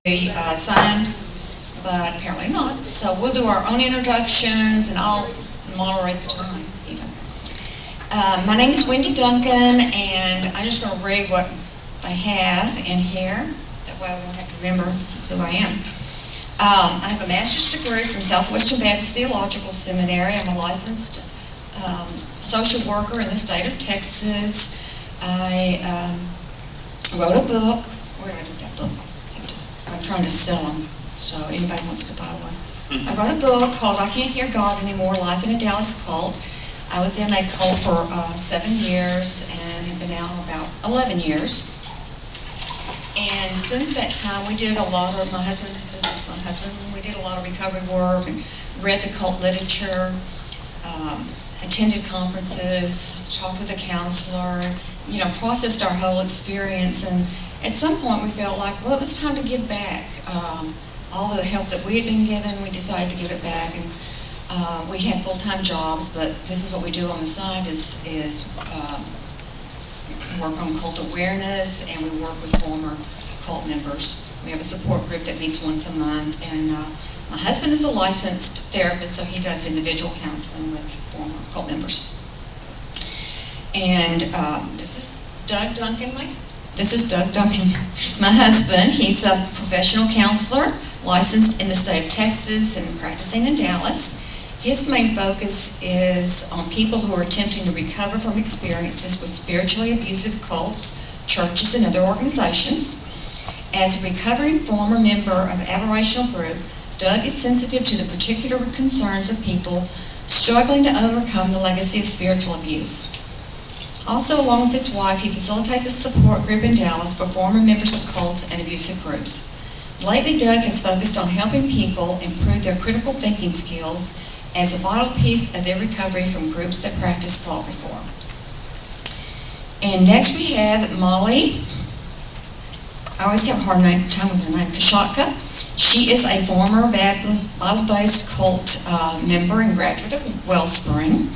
signed, but apparently not. So we'll do our own introductions, and I'll moderate the time even. My name is Wendy Duncan, and I'm just going to read what I have in here. That way I won't have to remember who I am. I have a master's degree from Southwestern Baptist Theological Seminary. I'm a licensed social worker in the state of Texas. I wrote a book. Where did I get that book? I'm trying to sell them, so anybody wants to buy one. I wrote a book called I Can't Hear God Anymore, Life in a Dallas Cult. I was in a cult for 7 years and have been out about 11 years. And since that time, we did a lot of, this is my husband, we did a lot of recovery work and read the cult literature, attended conferences, talked with a counselor, processed our whole experience. And at some point, we felt like, well, it was time to give back. All the help that we had been given, we decided to give it back. And we had full-time jobs, but this is what we do on the side is work on cult awareness, and we work with former cult members. We have a support group that meets once a month, and my husband is a licensed therapist, so he does individual counseling with former cult members. And this is Doug Duncan, my husband. He's a professional counselor, licensed in the state of Texas and practicing in Dallas. His main focus is on people who are attempting to recover from experiences with spiritually abusive cults, churches, and other organizations. As a recovering former member of an aberrational group, Doug is sensitive to the particular concerns of people struggling to overcome the legacy of spiritual abuse. Also, along with his wife, he facilitates a support group in Dallas for former members of cults and abusive groups. Lately, Doug has focused on helping people improve their critical thinking skills as a vital piece of their recovery from groups that practice thought reform. And next we have Molly. I always have a hard time with her name, Koshatka. She is a former Bible-based cult member and graduate of Wellspring.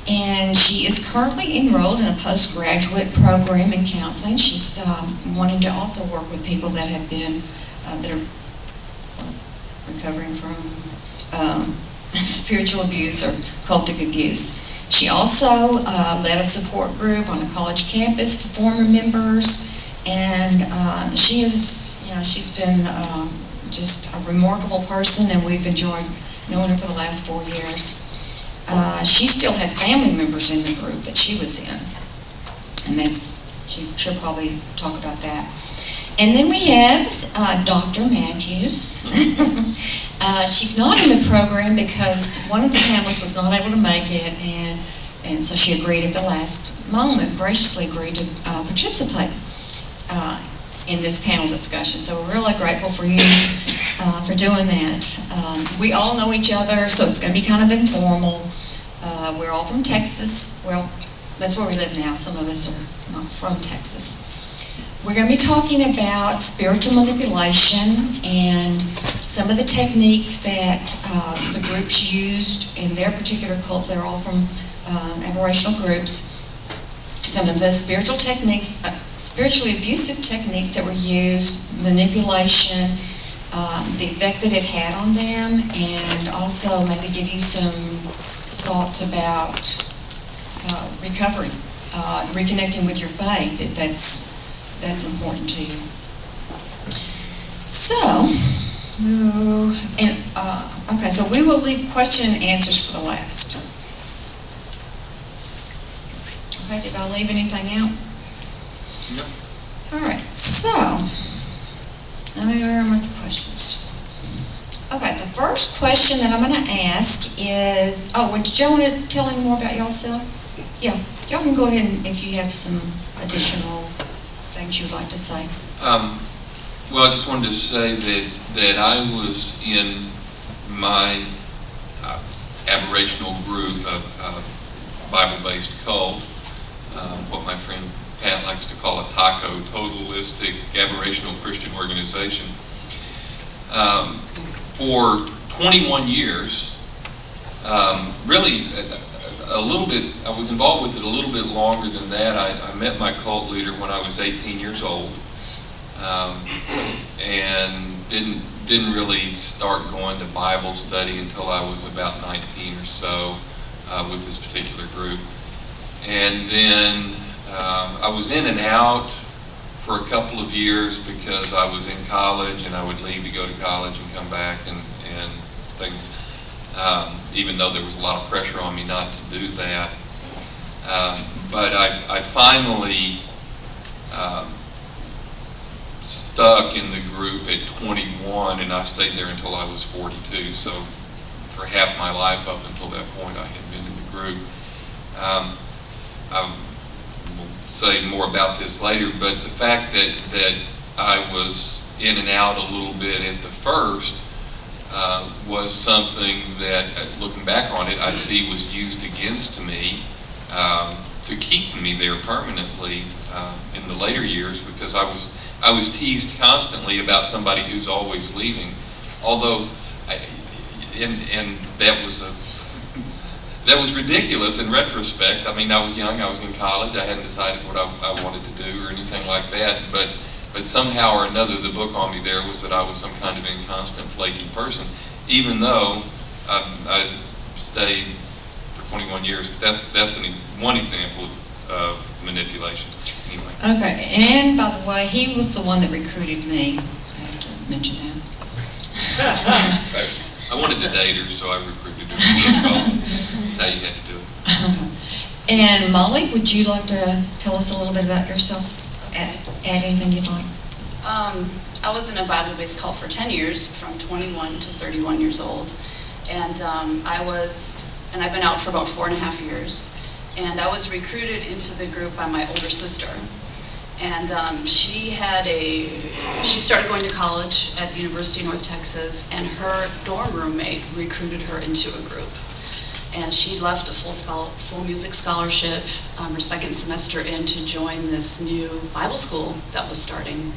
And she is currently enrolled in a postgraduate program in counseling. She's wanting to also work with people that have been, that are recovering from spiritual abuse or cultic abuse. She also led a support group on a college campus for former members. And she's been just a remarkable person, and we've enjoyed knowing her for the last 4 years. She still has family members in the group that she was in, and she'll probably talk about that. And then we have Dr. Matthews. She's not in the program because one of the panelists was not able to make it, and so she agreed at the last moment, graciously agreed to participate in this panel discussion. So we're really grateful for you for doing that. We all know each other, so it's going to be kind of informal. We're all from Texas. Well, that's where we live now. Some of us are not from Texas. We're going to be talking about spiritual manipulation and some of the techniques that the groups used in their particular cults. They're all from aberrational groups. Some of the spiritual techniques, spiritually abusive techniques that were used, manipulation, the effect that it had on them, and also maybe give you some thoughts about recovery, reconnecting with your faith, if that's important to you. So, okay, so we will leave question and answers for the last. Okay, did I leave anything out? No. All right, so, let me remember some questions. Okay, the first question that I'm going to ask is, did y'all want to tell any more about yourself? Yeah, y'all can go ahead and if you have some additional things you'd like to say. Well, I just wanted to say that I was in my aberrational group of Bible-based cult, what my friend Pat likes to call a TACO, Totalistic Aberrational Christian Organization. For 21 years, really a little bit, I was involved with it a little bit longer than that. I met my cult leader when I was 18 years old, and didn't really start going to Bible study until I was about 19 or so with this particular group. And then I was in and out for a couple of years because I was in college and I would leave to go to college and come back and things, even though there was a lot of pressure on me not to do that. But I finally stuck in the group at 21, and I stayed there until I was 42. So for half my life up until that point, I had been in the group. I will say more about this later, but the fact that I was in and out a little bit at the first was something that, looking back on it, I see was used against me to keep me there permanently in the later years, because I was teased constantly about somebody who's always leaving. Although, and that was ridiculous in retrospect. I mean, I was young, I was in college, I hadn't decided what I wanted to do or anything like that, but somehow or another the book on me there was that I was some kind of inconstant, flaky person, even though I stayed for 21 years. But that's one example of manipulation. Anyway. Okay, and by the way, he was the one that recruited me. I have to mention that. I wanted to date her, so I recruited her. That's how you had to do it. And Molly, would you like to tell us a little bit about yourself? Add anything you'd like? I was in a Bible-based cult for 10 years, from 21 to 31 years old. And I've been out for about 4.5 years. And I was recruited into the group by my older sister. And she started going to college at the University of North Texas, and her dorm roommate recruited her into a group. And she left a full music scholarship her second semester in to join this new Bible school that was starting,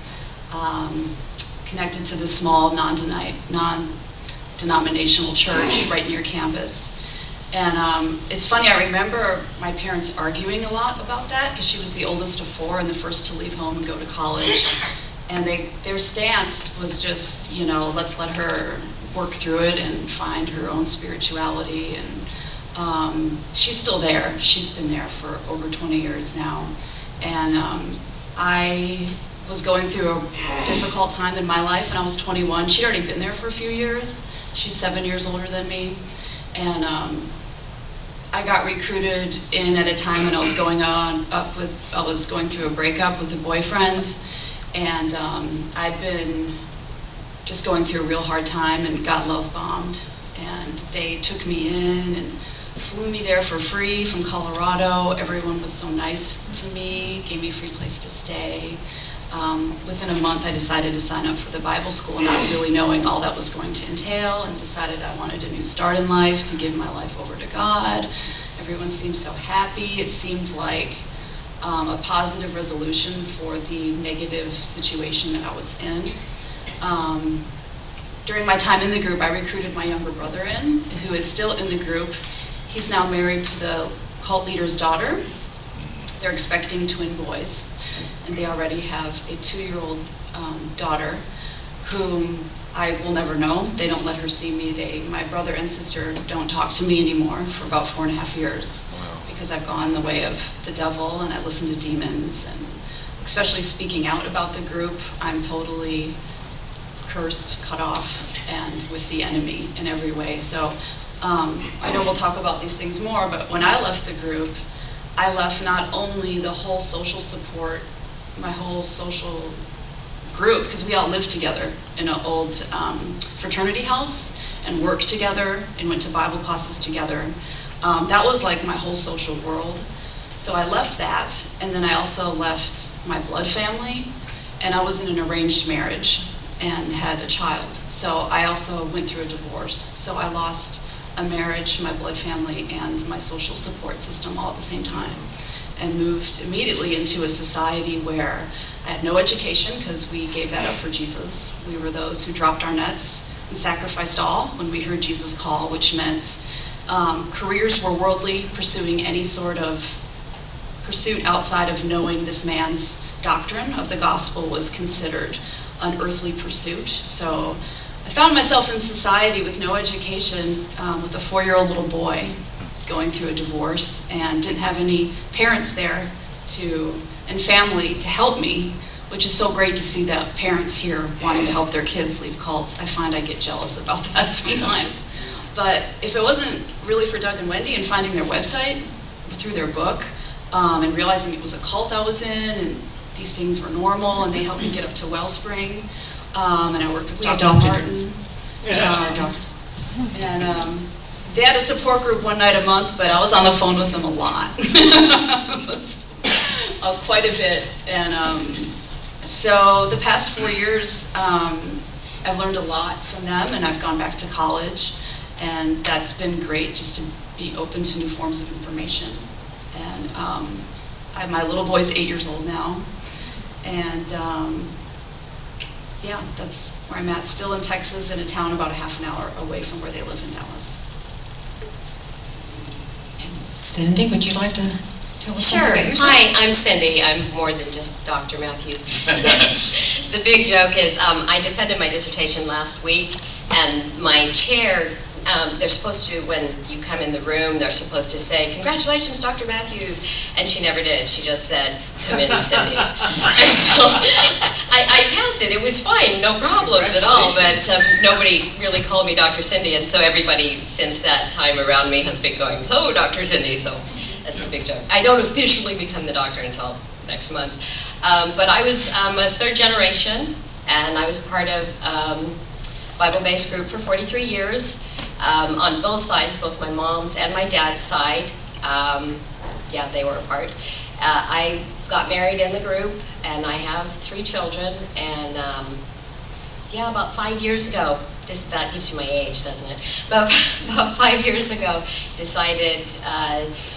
connected to this small non-denominational church right near campus. And it's funny, I remember my parents arguing a lot about that, because she was the oldest of 4 and the first to leave home and go to college. And their stance was just, let's let her work through it and find her own spirituality. And she's still there. She's been there for over 20 years now. And I was going through a difficult time in my life, and I was 21. She'd already been there for a few years. She's 7 years older than me. And I got recruited in at a time when I was going through a breakup with a boyfriend, and I'd been just going through a real hard time and got love bombed. And they took me in and flew me there for free from Colorado. Everyone was so nice to me, gave me a free place to stay. Within a month, I decided to sign up for the Bible school, not really knowing all that was going to entail, and decided I wanted a new start in life, to give my life over to God. Everyone seemed so happy. It seemed like a positive resolution for the negative situation that I was in. During my time in the group, I recruited my younger brother in, who is still in the group. He's now married to the cult leader's daughter. They're expecting twin boys. And they already have a 2-year-old daughter whom I will never know. They don't let her see me. My brother and sister don't talk to me anymore for about 4.5 years. Wow. Because I've gone the way of the devil, and I listen to demons, and especially speaking out about the group, I'm totally cursed, cut off, and with the enemy in every way. So I know we'll talk about these things more, but when I left the group, I left not only the whole social support, my whole social group, because we all lived together in an old fraternity house and worked together and went to Bible classes together. That was like my whole social world. So I left that, and then I also left my blood family, and I was in an arranged marriage and had a child. So I also went through a divorce. So I lost a marriage, my blood family, and my social support system all at the same time, and moved immediately into a society where I had no education, because we gave that up for Jesus. We were those who dropped our nets and sacrificed all when we heard Jesus' call, which meant careers were worldly, pursuing any sort of pursuit outside of knowing this man's doctrine of the gospel was considered an earthly pursuit. So I found myself in society with no education, with a 4-year-old little boy going through a divorce, and didn't have any parents there and family to help me, which is so great to see that parents here wanting to help their kids leave cults. I find I get jealous about that sometimes. But if it wasn't really for Doug and Wendy and finding their website through their book, and realizing it was a cult I was in, and these things were normal, and they helped me get up to Wellspring, and I worked with Dr. Martin. And they had a support group one night a month, but I was on the phone with them a lot. Quite a bit. And so the past 4 years, I've learned a lot from them, and I've gone back to college, and that's been great, just to be open to new forms of information. And my little boy's 8 years old now, and yeah, that's where I'm at, still in Texas, in a town about a half an hour away from where they live in Dallas. Cindy, would you like to tell us Sure. something about yourself? Hi, I'm Cindy. I'm more than just Dr. Matthews. The big joke is I defended my dissertation last week, and my chair, they're supposed to, when you come in the room, they're supposed to say, "Congratulations, Dr. Matthews," and she never did. She just said, "Come in, Cindy." And so I passed it. It was fine, no problems at all, but nobody really called me Dr. Cindy, and so everybody since that time around me has been going, "So, Dr. Cindy," so that's the big joke. I don't officially become the doctor until next month, but I was a third generation, and I was part of Bible-based group for 43 years. On both sides, both my mom's and my dad's side. Yeah, they were apart. I got married in the group, and I have 3 children, and yeah, about 5 years ago, that gives you my age, doesn't it? About 5 years ago, decided,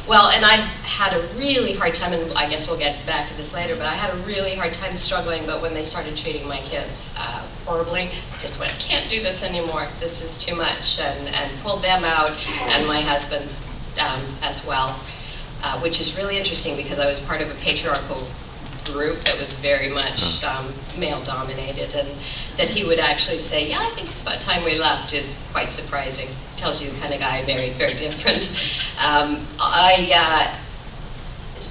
well, and I had a really hard time, and I guess we'll get back to this later, but I had a really hard time struggling, but when they started treating my kids horribly, just went, I can't do this anymore, this is too much, and pulled them out, and my husband as well, which is really interesting because I was part of a patriarchal group that was very much male-dominated, and that he would actually say, "Yeah, I think it's about time we left," is quite surprising. Tells you the kind of guy I married, very different.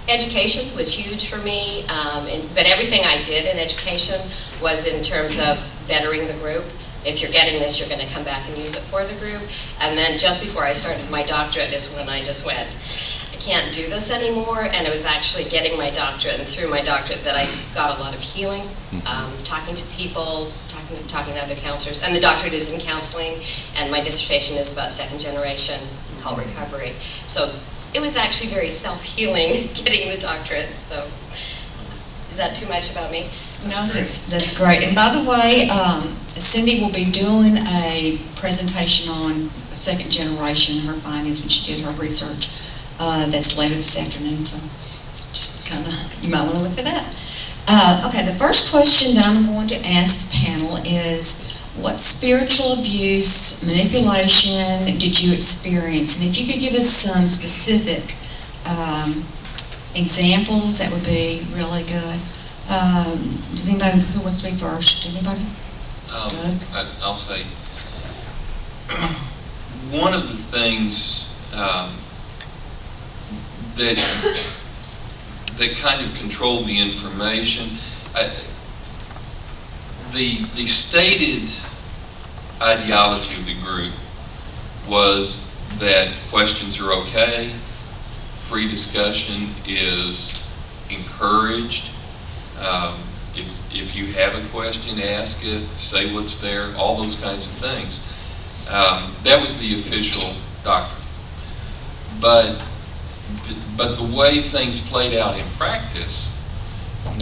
Education was huge for me, but everything I did in education was in terms of bettering the group. If you're getting this, you're going to come back and use it for the group. And then just before I started my doctorate is when I just went, can't do this anymore, and it was actually getting my doctorate, and through my doctorate that I got a lot of healing, talking to people, talking to other counselors, and the doctorate is in counseling, and my dissertation is about second generation cult recovery. So it was actually very self-healing getting the doctorate. So is that too much about me? No, that's great. And by the way, Cindy will be doing a presentation on second generation, her findings when she did her research. That's later this afternoon, so just kind of, you might want to look for that. Okay, the first question that I'm going to ask the panel is, what spiritual abuse, manipulation did you experience? And if you could give us some specific examples, that would be really good. Does anybody, who wants to be first? Anybody? I'll say, one of the things that kind of controlled the information. The stated ideology of the group was that questions are okay, free discussion is encouraged. If you have a question, ask it, say what's there, all those kinds of things. That was the official doctrine. But the way things played out in practice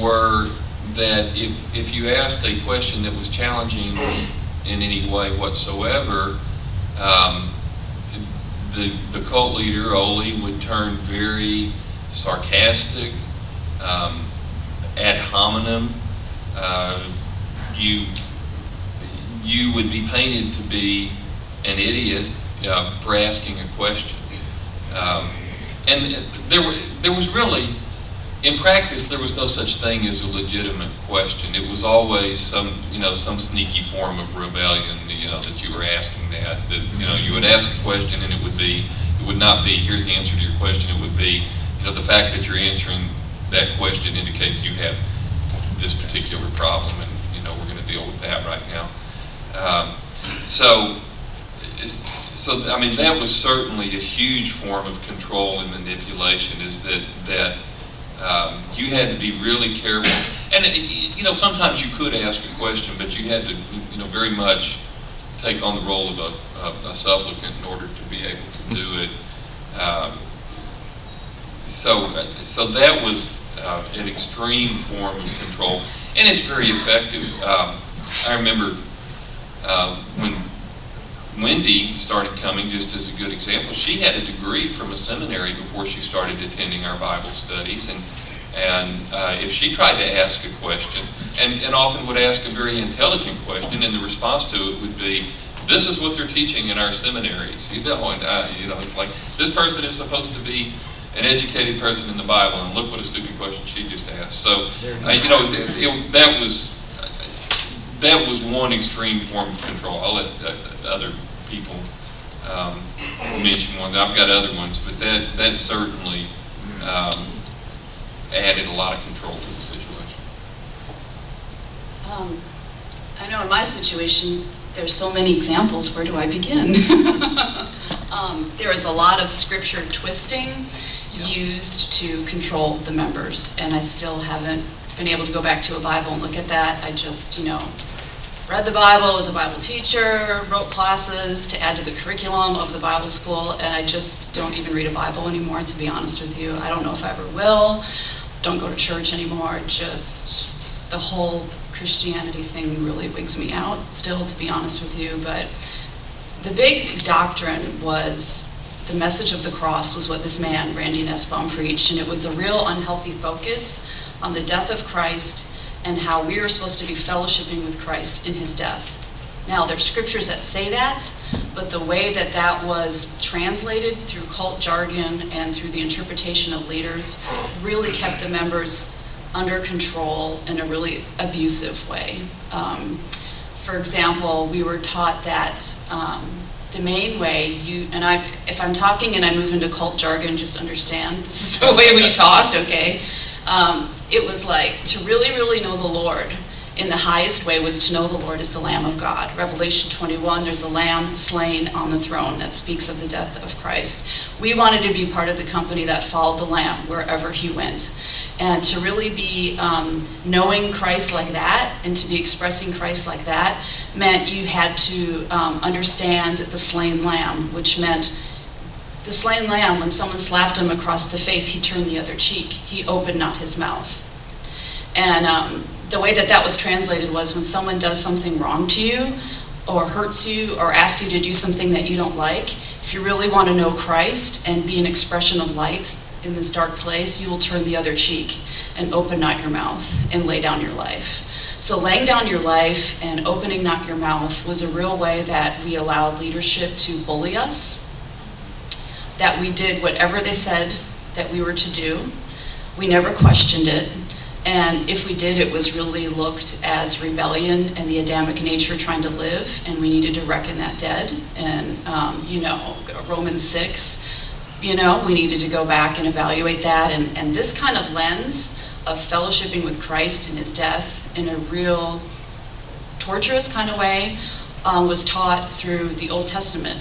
were that if you asked a question that was challenging in any way whatsoever, the cult leader, Oli, would turn very sarcastic, ad hominem. You would be painted to be an idiot for asking a question. And there was really, in practice, there was no such thing as a legitimate question. It was always some sneaky form of rebellion, that you were asking that you would ask a question and it would not be, here's the answer to your question. It would be, the fact that you're answering that question indicates you have this particular problem, and, we're going to deal with that right now. So, I mean, that was certainly a huge form of control and manipulation, is that you had to be really careful. And, sometimes you could ask a question, but you had to, very much take on the role of a supplicant in order to be able to do it. So that was an extreme form of control, and it's very effective. I remember when Wendy started coming, just as a good example, she had a degree from a seminary before she started attending our Bible studies, and if she tried to ask a question, and often would ask a very intelligent question, and the response to it would be, this is what they're teaching in our seminaries, and it's like, this person is supposed to be an educated person in the Bible, and look what a stupid question she just asked. So, that was one extreme form of control. I'll let other people mention one. I've got other ones, but that certainly added a lot of control to the situation. I know in my situation, there's so many examples. Where do I begin? There is a lot of scripture twisting used to control the members, and I still haven't been able to go back to a Bible and look at that. I just, read the Bible, was a Bible teacher, wrote classes to add to the curriculum of the Bible school, and I just don't even read a Bible anymore, to be honest with you. I don't know if I ever will. Don't go to church anymore. Just the whole Christianity thing really wigs me out still, to be honest with you. But the big doctrine was the message of the cross was what this man, Randy Nussbaum, preached, and it was a real unhealthy focus on the death of Christ and how we are supposed to be fellowshipping with Christ in his death. Now, there are scriptures that say that, but the way that that was translated through cult jargon and through the interpretation of leaders really kept the members under control in a really abusive way. For example, we were taught that the main way if I'm talking and I move into cult jargon, just understand, this is the way we talked, okay? It was like, to really, really know the Lord in the highest way was to know the Lord as the Lamb of God. Revelation 21, there's a lamb slain on the throne that speaks of the death of Christ. We wanted to be part of the company that followed the Lamb wherever he went. And to really be knowing Christ like that and to be expressing Christ like that meant you had to understand the slain lamb, which meant the slain lamb, when someone slapped him across the face, he turned the other cheek. He opened not his mouth. And the way that was translated was when someone does something wrong to you or hurts you or asks you to do something that you don't like, if you really want to know Christ and be an expression of light in this dark place, you will turn the other cheek and open not your mouth and lay down your life. So laying down your life and opening not your mouth was a real way that we allowed leadership to bully us, that we did whatever they said that we were to do. We never questioned it. And if we did, it was really looked as rebellion and the Adamic nature trying to live, and we needed to reckon that dead. And, Romans 6, we needed to go back and evaluate that. And this kind of lens of fellowshipping with Christ in his death in a real torturous kind of way was taught through the Old Testament.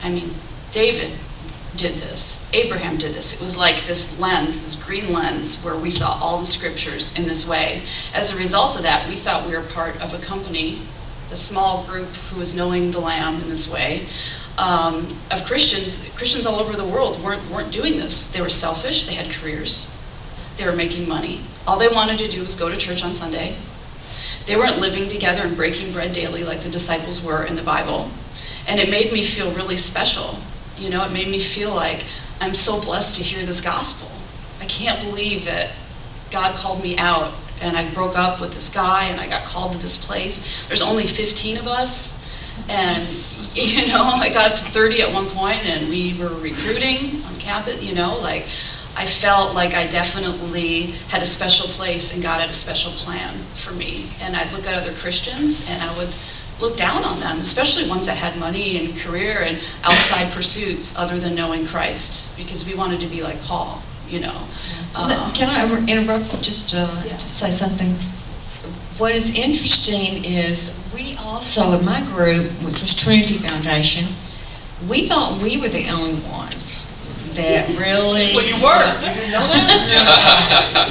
I mean, David did this. Abraham did this. It was like this lens, this green lens, where we saw all the scriptures in this way. As a result of that, we thought we were part of a company, a small group who was knowing the Lamb in this way, of Christians. Christians all over the world weren't doing this. They were selfish. They had careers. They were making money. All they wanted to do was go to church on Sunday. They weren't living together and breaking bread daily like the disciples were in the Bible. And it made me feel really special. It made me feel like I'm so blessed to hear this gospel. I can't believe that God called me out and I broke up with this guy and I got called to this place. There's only 15 of us, and I got up to 30 at one point, and we were recruiting on campus. I felt like I definitely had a special place and God had a special plan for me. And I'd look at other Christians and I would look down on them, especially ones that had money and career and outside pursuits other than knowing Christ, because we wanted to be like Paul, you know. Can I interrupt just to say something? What is interesting is we also, in my group, which was Trinity Foundation, we thought we were the only ones that really... Well, you were. You didn't know that?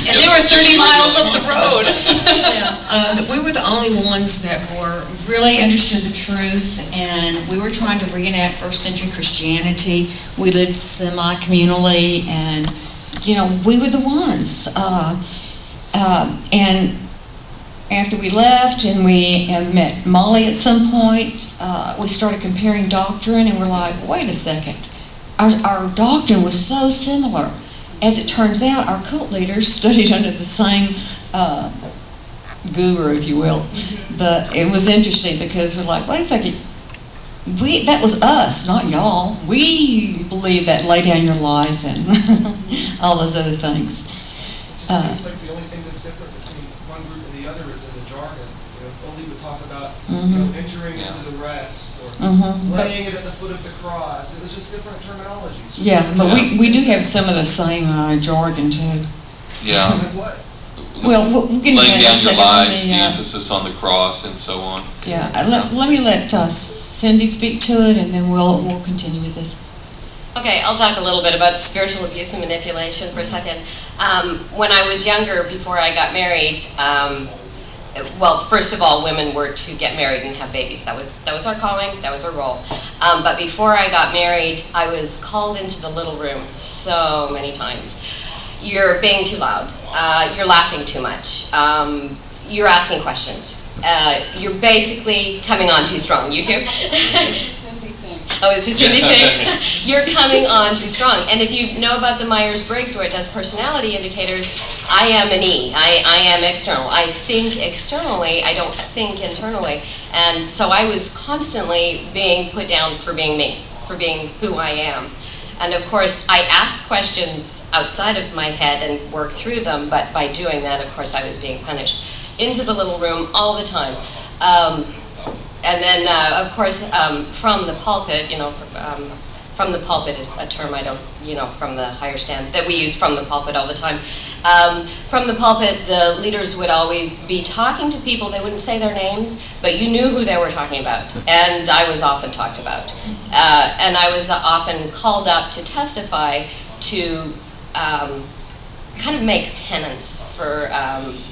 And they were 30 miles up the road. That we were the only ones that were really understood the truth, and we were trying to reenact first century Christianity. We lived semi-communally, and, you know, we were the ones. And after we left and we met Molly at some point, we started comparing doctrine, and we're like, wait a second. Our doctrine was so similar. As it turns out, our cult leaders studied under the same guru, if you will. But it was interesting because we're like, wait a second. That was us, not y'all. We believe that lay down your life and all those other things. It seems like the only thing that's different between one group and the other is in the jargon. You know, Oli would talk about entering into the rest or laying it at the foot of the cross. It was just different terminologies. Yeah, but we do have some of the same jargon too. Yeah. Like what? Well, we'll get into Laying that in a down your second. lives, the emphasis on the cross and so on. Yeah, let me let Cindy speak to it, and then we'll continue with this. Okay, I'll talk a little bit about spiritual abuse and manipulation for a second. When I was younger, before I got married, well, first of all, women were to get married and have babies. That was our calling, that was our role. But before I got married, I was called into the little room so many times. You're being too loud. You're laughing too much. You're asking questions. You're basically coming on too strong. You too? Oh, it's a Cindy thing? You're coming on too strong. And if you know about the Myers-Briggs, where it does personality indicators, I am an E. I am external. I think externally. I don't think internally. And so I was constantly being put down for being me, for being who I am. And of course, I asked questions outside of my head and worked through them, but by doing that, of course, I was being punished. Into the little room all the time. And then, of course, from the pulpit, you know, from the pulpit is a term I don't, you know, from the higher stand, that we use from the pulpit all the time. From the pulpit, the leaders would always be talking to people. They wouldn't say their names, but you knew who they were talking about. And I was often talked about. And I was often called up to testify to kind of make penance for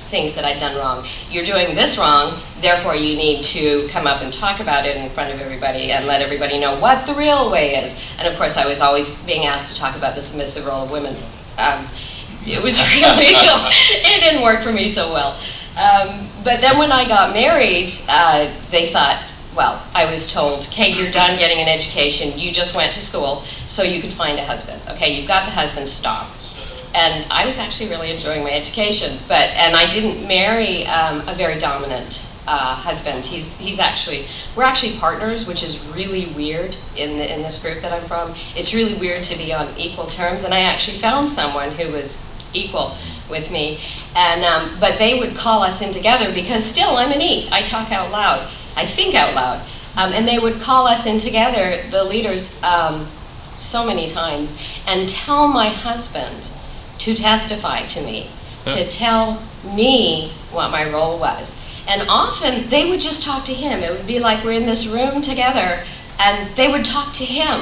things that I'd done wrong. You're doing this wrong, therefore you need to come up and talk about it in front of everybody and let everybody know what the real way is. And of course I was always being asked to talk about the submissive role of women. It was really, it didn't work for me so well. But then when I got married, they thought, well, I was told, okay, you're done getting an education, you just went to school, so you could find a husband. Okay, you've got the husband, stop. And I was actually really enjoying my education, and I didn't marry a very dominant husband. We're actually partners, which is really weird in this group that I'm from. It's really weird to be on equal terms, and I actually found someone who was equal with me. And but they would call us in together because still I'm an E. I talk out loud. I think out loud. And they would call us in together, the leaders, so many times, and tell my husband to testify to me, to tell me what my role was. And often they would just talk to him. It would be like we're in this room together and they would talk to him.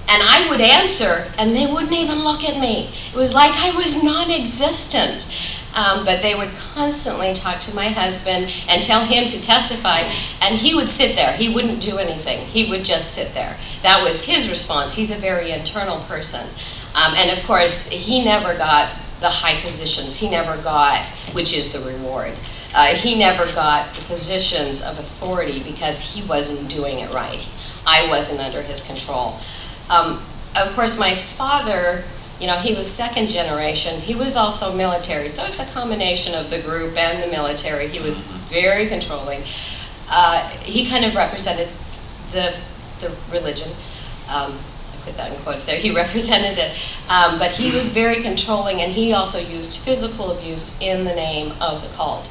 And I would answer and they wouldn't even look at me. It was like I was non-existent. But they would constantly talk to my husband and tell him to testify, and he would sit there. He wouldn't do anything. He would just sit there. That was his response. He's a very internal person. And of course, he never got the high positions. He never got, which is the reward. He never got the positions of authority because he wasn't doing it right. I wasn't under his control. Of course, my father, you know, he was second generation. He was also military, so it's a combination of the group and the military. He was very controlling. He kind of represented the religion. put that in quotes there, he represented it. But he was very controlling, and he also used physical abuse in the name of the cult,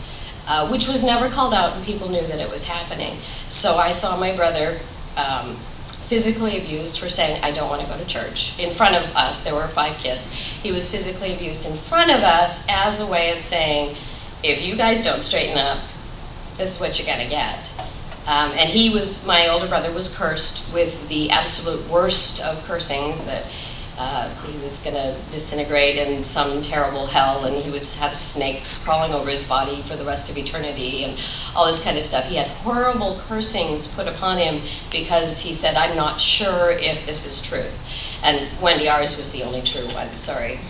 which was never called out, and people knew that it was happening. So I saw my brother physically abused for saying, I don't want to go to church, in front of us. There were 5 kids. He was physically abused in front of us as a way of saying, if you guys don't straighten up, this is what you're going to get. And he was, my older brother was cursed with the absolute worst of cursings, that he was going to disintegrate in some terrible hell, and he would have snakes crawling over his body for the rest of eternity, and all this kind of stuff. He had horrible cursings put upon him because he said, I'm not sure if this is truth. And Wendy, ours was the only true one, sorry.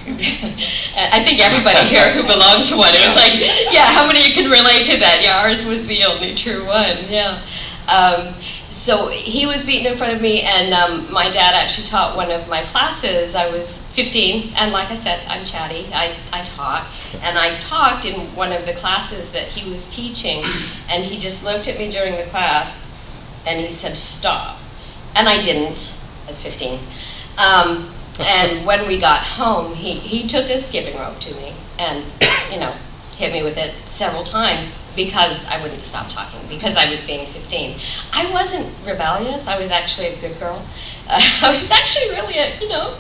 I think everybody here who belonged to one, it was like, yeah, how many of you can relate to that? Yeah, ours was the only true one, yeah. So he was beaten in front of me, and my dad actually taught one of my classes. I was 15, and like I said, I'm chatty, I talk. And I talked in one of the classes that he was teaching, and he just looked at me during the class, and he said, stop. And I didn't, as 15. And when we got home, he took a skipping rope to me and, hit me with it several times because I wouldn't stop talking, because I was being 15. I wasn't rebellious. I was actually a good girl. I was actually really a,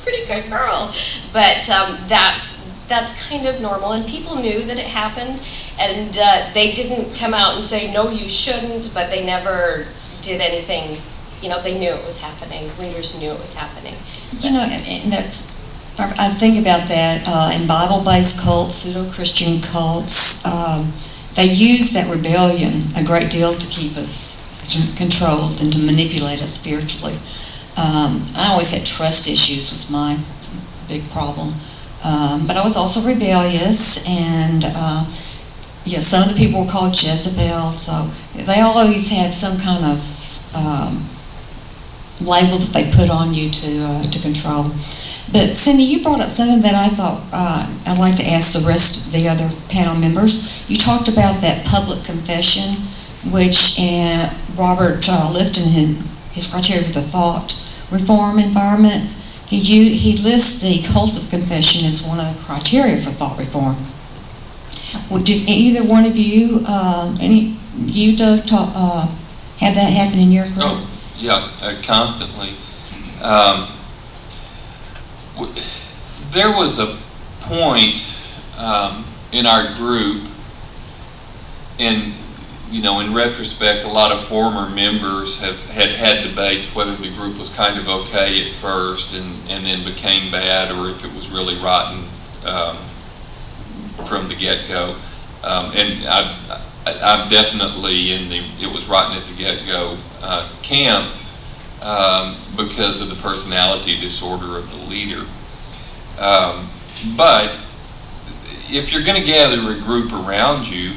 pretty good girl. But that's kind of normal, and people knew that it happened, and they didn't come out and say, no, you shouldn't, but they never did anything. They knew it was happening. Leaders knew it was happening. And that's, I think about that in Bible-based cults, pseudo-Christian cults, they use that rebellion a great deal to keep us controlled and to manipulate us spiritually. I always had trust issues was my big problem. But I was also rebellious, and some of the people were called Jezebel, so they always had some kind of label that they put on you to control. But Cindy, you brought up something that I thought I'd like to ask the other panel members. You talked about that public confession, which Robert Lifton, his criteria for the thought reform environment, he lists the cult of confession as one of the criteria for thought reform. Well, did either one of you, Doug, have that happen in your group? Oh, yeah, constantly. There was a point in our group, and in retrospect, a lot of former members had debates whether the group was kind of okay at first and then became bad, or if it was really rotten from the get-go. And I'm definitely in it was rotten at the get-go camp because of the personality disorder of the leader. But if you're going to gather a group around you,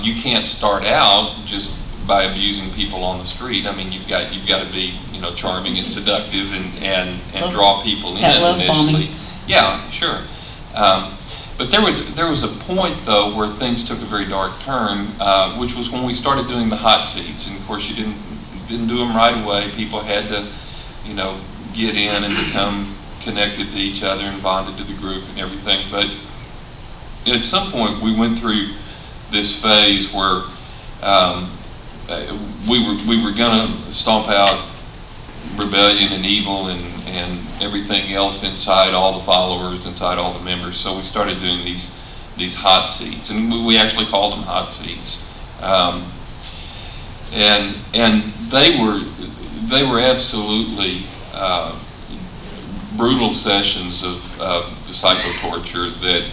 you can't start out just by abusing people on the street. I mean, you've got to be charming and seductive and draw people in initially. Yeah, sure. But there was a point though where things took a very dark turn, which was when we started doing the hot seats. And of course, you didn't do them right away. People had to, get in and become connected to each other and bonded to the group and everything. But at some point, we went through this phase where we were going to stomp out rebellion and evil and everything else inside all the followers, inside all the members. So we started doing these hot seats, and we actually called them hot seats. And they were absolutely brutal sessions of psychotorture that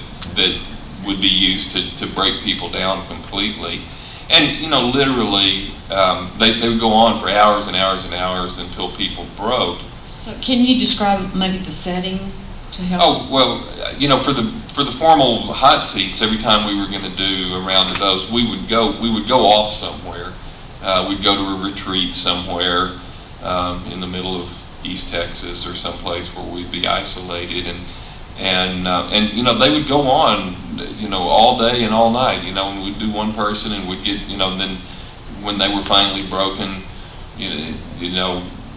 would be used to break people down completely. And literally, they would go on for hours and hours and hours until people broke. So can you describe maybe the setting to help? Oh, well, for the formal hot seats, every time we were going to do a round of those, we would go off somewhere. We'd go to a retreat somewhere in the middle of East Texas or someplace where we'd be isolated, and they would go on all day and all night, and we'd do one person and we'd get, and then when they were finally broken,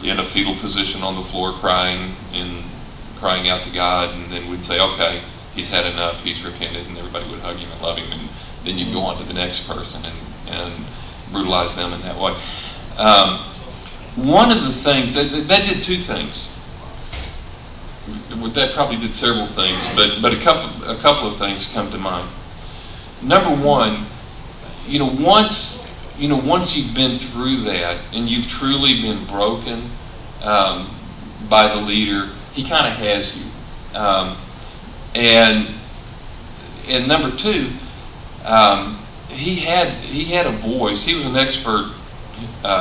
in a fetal position on the floor crying out to God, and then we'd say, okay, he's had enough, he's repented, and everybody would hug him and love him, and then you'd go on to the next person and brutalize them in that way. One of the things, that did two things. That probably did several things, but a couple of things come to mind. Number one, once you've been through that and you've truly been broken by the leader, he kind of has you. And number two, he had a voice. He was an expert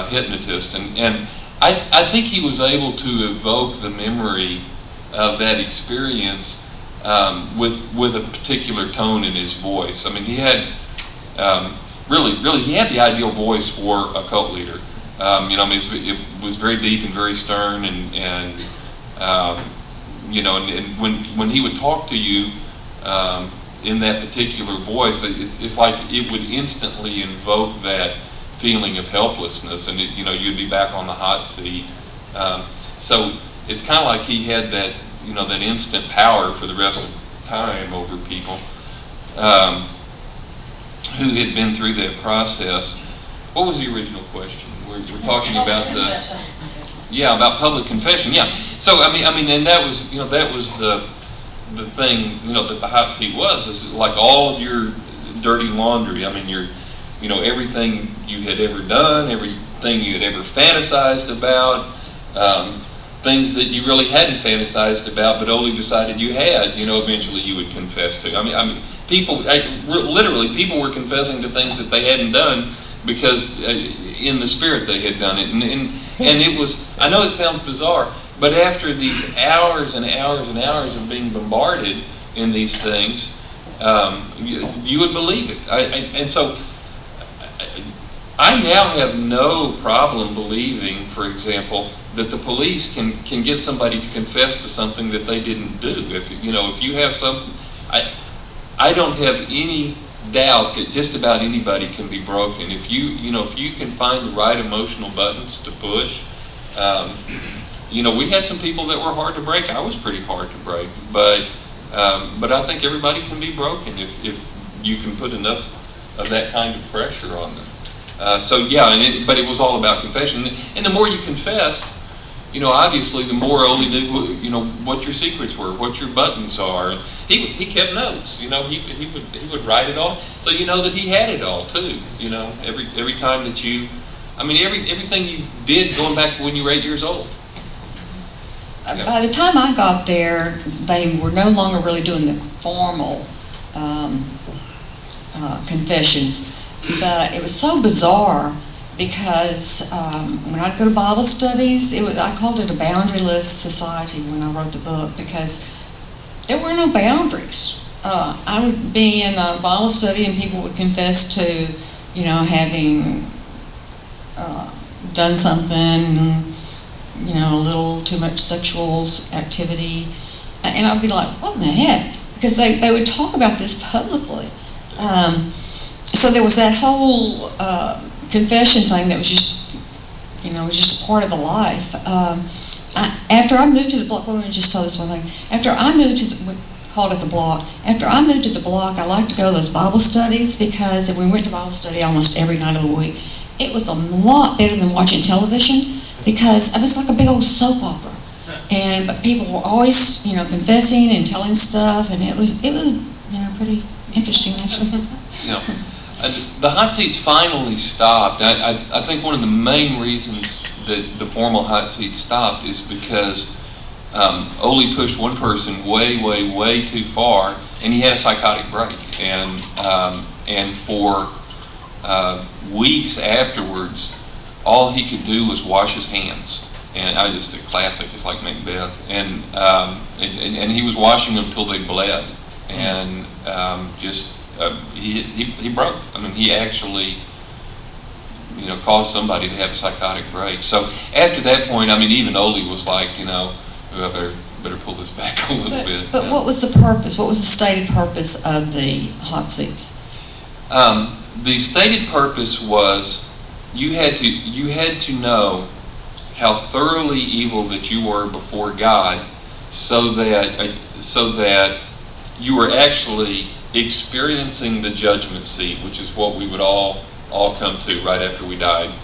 hypnotist, and I think he was able to evoke the memory of that experience with a particular tone in his voice. I mean, he had really he had the ideal voice for a cult leader. It was very deep and very stern, and when he would talk to you in that particular voice, it's like it would instantly invoke that feeling of helplessness, and you'd be back on the hot seat. So it's kind of like he had that that instant power for the rest of the time over people who had been through that process. What was the original question? We're talking about about public confession. Yeah. So I mean, and that was the thing that the hot seat was. Is like all of your dirty laundry. I mean, everything you had ever done, everything you had ever fantasized about, things that you really hadn't fantasized about but only decided you had, eventually you would confess to. I mean, people were confessing to things that they hadn't done because in the spirit they had done it. And it was, I know it sounds bizarre, but after these hours and hours and hours of being bombarded in these things, you would believe it. And so I now have no problem believing, for example, that the police can get somebody to confess to something that they didn't do. If you have something, I don't have any doubt that just about anybody can be broken. If you can find the right emotional buttons to push. We had some people that were hard to break. I was pretty hard to break, but I think everybody can be broken if you can put enough of that kind of pressure on them. But it was all about confession. And the more you confessed, obviously the more Oli knew, what your secrets were, what your buttons are. And he kept notes. He would write it all, so that he had it all too. Every time that everything you did going back to when you were 8 years old. Yeah. By the time I got there, they were no longer really doing the formal confessions. But it was so bizarre because when I'd go to Bible studies, I called it a boundaryless society when I wrote the book because there were no boundaries. I would be in a Bible study and people would confess to, having done something, a little too much sexual activity, and I'd be like, what in the heck? Because they would talk about this publicly. So there was that whole confession thing that was just part of the life. After I moved to the block, let me just tell this one thing. After I moved we called it the block. After I moved to the block, I liked to go to those Bible studies because we went to Bible study almost every night of the week. It was a lot better than watching television because it was like a big old soap opera. But people were always, confessing and telling stuff, and it was pretty interesting actually. Yeah. The hot seats finally stopped. I think one of the main reasons that the formal hot seat stopped is because Oli pushed one person way, way, way too far, and he had a psychotic break. And for weeks afterwards, all he could do was wash his hands. And it's a classic. It's like Macbeth. And he was washing them till they bled, and he broke. He actually, caused somebody to have a psychotic break. So after that point, even Oli was like, I better pull this back a little bit. But what was the purpose? What was the stated purpose of the hot seats? The stated purpose was you had to know how thoroughly evil that you were before God, so that you were actually experiencing the judgment seat, which is what we would all come to right after we died.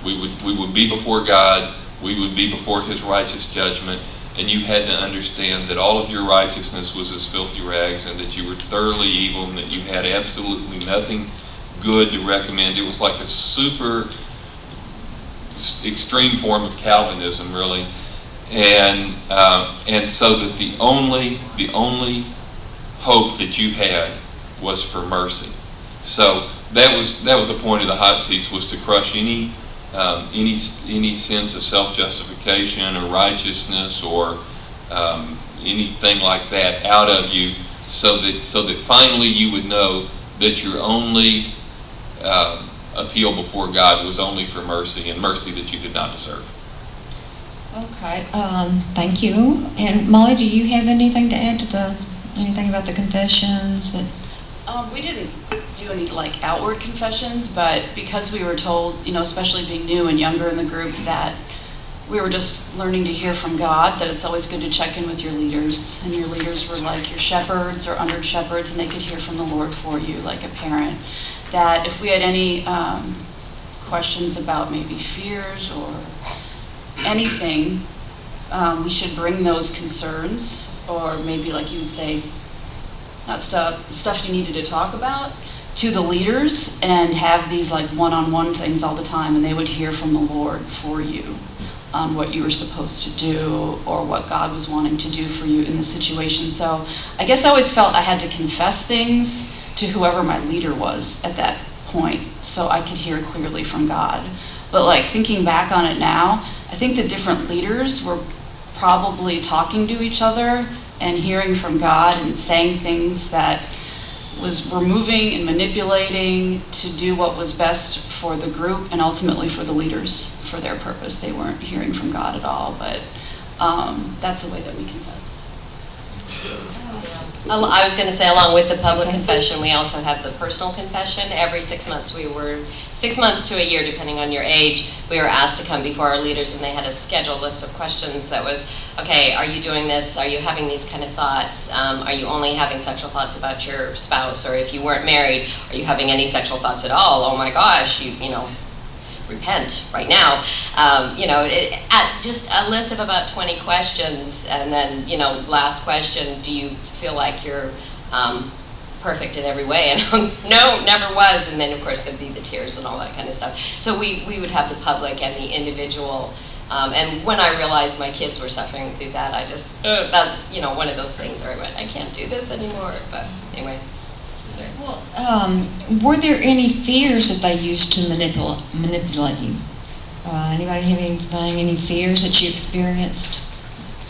We would be before God, we would be before His righteous judgment, and you had to understand that all of your righteousness was as filthy rags, and that you were thoroughly evil, and that you had absolutely nothing good to recommend. It was like a super extreme form of Calvinism, really, and so that the only hope that you had was for mercy. So that was the point of the hot seats, was to crush any sense of self-justification or righteousness or anything like that out of you, so that finally you would know that your only appeal before God was only for mercy, and mercy that you did not deserve. Okay, thank you. And Molly, do you have anything to add to anything about the confessions? We didn't do any outward confessions, but because we were told, especially being new and younger in the group, that we were just learning to hear from God, that it's always good to check in with your leaders, and your leaders were like your shepherds or under shepherds, and they could hear from the Lord for you, like a parent. That if we had any questions about maybe fears or anything, we should bring those concerns, or maybe like you would say, not stuff you needed to talk about, to the leaders, and have these one-on-one things all the time, and they would hear from the Lord for you on what you were supposed to do or what God was wanting to do for you in the situation. So I guess I always felt I had to confess things to whoever my leader was at that point, so I could hear clearly from God. But thinking back on it now, I think the different leaders were probably talking to each other and hearing from God and saying things that were moving and manipulating to do what was best for the group and ultimately for the leaders, for their purpose. They weren't hearing from God at all, but that's the way that we confessed. I was going to say, along with the public confession, we also have the personal confession. Every 6 months, 6 months to a year, depending on your age, we were asked to come before our leaders, and they had a scheduled list of questions that was, okay, are you doing this? Are you having these kind of thoughts? Are you only having sexual thoughts about your spouse? Or if you weren't married, are you having any sexual thoughts at all? Oh my gosh, you know, repent right now. Just a list of about 20 questions, and then, last question, do you feel like you're perfect in every way? And no, never was. And then, of course, there'd be the tears and all that kind of stuff. So we would have the public and the individual. And when I realized my kids were suffering through that, I just, that's, one of those things where I went, I can't do this anymore. But anyway. Well, were there any fears that they used to manipulate you? Anybody have any fears that you experienced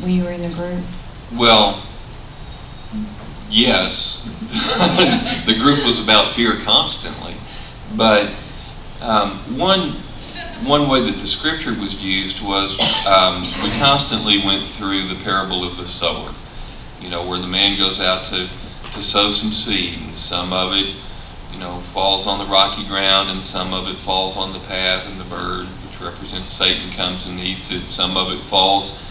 when you were in the group? Well, yes. The group was about fear constantly. But one way that the scripture was used was we constantly went through the parable of the sower. Where the man goes out to sow some seed, and some of it, falls on the rocky ground, and some of it falls on the path, and the bird, which represents Satan, comes and eats it. Some of it falls,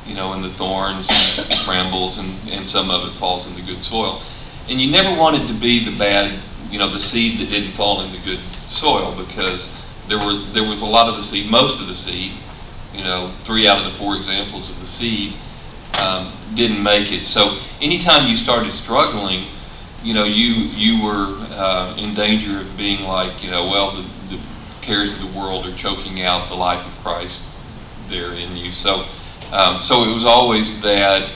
in the thorns and brambles, and some of it falls in the good soil. And you never wanted to be the bad, the seed that didn't fall in the good soil, because there was a lot of the seed, most of the seed, 3 out of the 4 examples of the seed didn't make it. So anytime you started struggling, you were in danger of being like, the cares of the world are choking out the life of Christ there in you. So it was always that,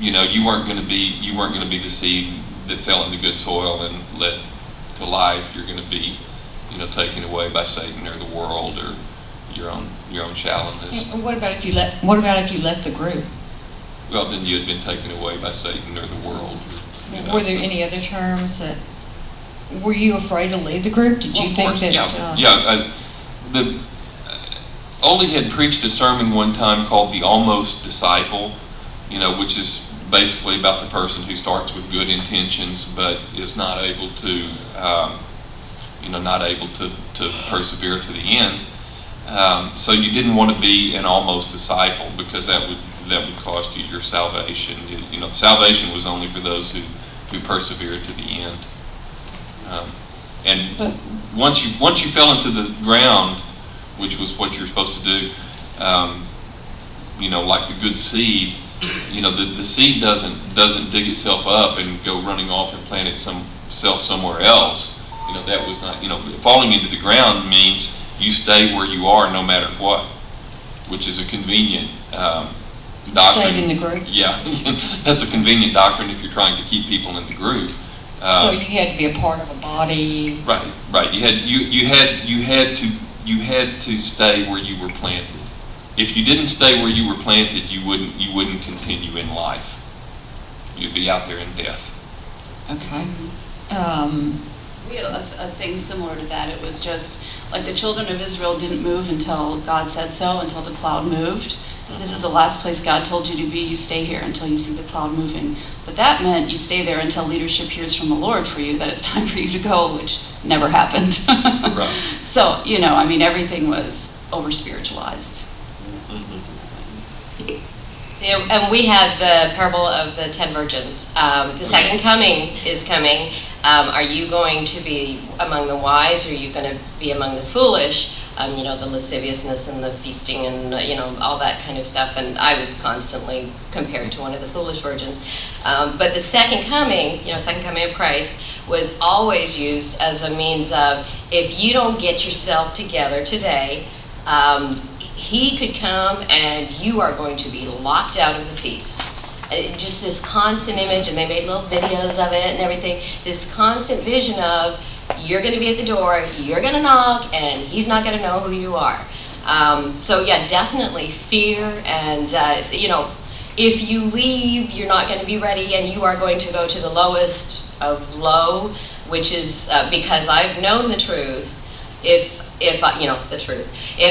you weren't going to be the seed that fell into good soil and led to life. You're going to be, taken away by Satan or the world or your own shallowness. And what about if you left the group? Well, then you had been taken away by Satan or the world. Were there any other terms that? Were you afraid to leave the group? Did you think that? Ole had preached a sermon one time called "The Almost Disciple," which is basically about the person who starts with good intentions but is not able to persevere to the end. So you didn't want to be an almost disciple, because that would cost you your salvation. Salvation was only for those who persevered to the end. And once you fell into the ground, which was what you're supposed to do, like the good seed, the seed doesn't dig itself up and go running off and plant itself somewhere else. That was not, falling into the ground means you stay where you are no matter what, which is a convenient doctrine. Stayed in the group? Yeah, that's a convenient doctrine if you're trying to keep people in the group. So you had to be a part of a body. Right. You had to stay where you were planted. If you didn't stay where you were planted, you wouldn't continue in life. You'd be out there in death. Okay. We had a thing similar to that. It was just like the children of Israel didn't move until God said so, until the cloud moved. This is the last place God told you to be. You stay here until you see the cloud moving. But that meant you stay there until leadership hears from the Lord for you that it's time for you to go, which never happened. Right. So, everything was over-spiritualized. See, and we had the parable of the 10 virgins. The second coming is coming. Are you going to be among the wise, or are you going to be among the foolish? The lasciviousness and the feasting and, all that kind of stuff. And I was constantly compared to one of the foolish virgins. But the second coming of Christ was always used as a means of, if you don't get yourself together today, he could come and you are going to be locked out of the feast. Just this constant image, and they made little videos of it and everything, this constant vision of, you're going to be at the door, you're going to knock, and he's not going to know who you are. So yeah, definitely fear, and if you leave, you're not going to be ready, and you are going to go to the lowest of low, which is because I've known the truth. If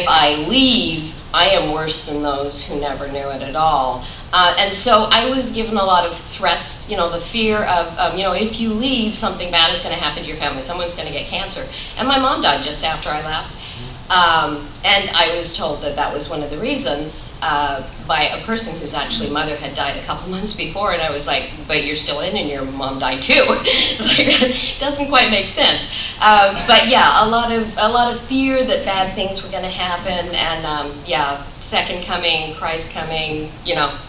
I leave, I am worse than those who never knew it at all. And so I was given a lot of threats, the fear of, if you leave, something bad is going to happen to your family. Someone's going to get cancer. And my mom died just after I left. And I was told that was one of the reasons by a person whose actually mother had died a couple months before. And I was like, but you're still in and your mom died too. It's like, it doesn't quite make sense. But yeah, a lot of fear that bad things were going to happen. And second coming, Christ coming,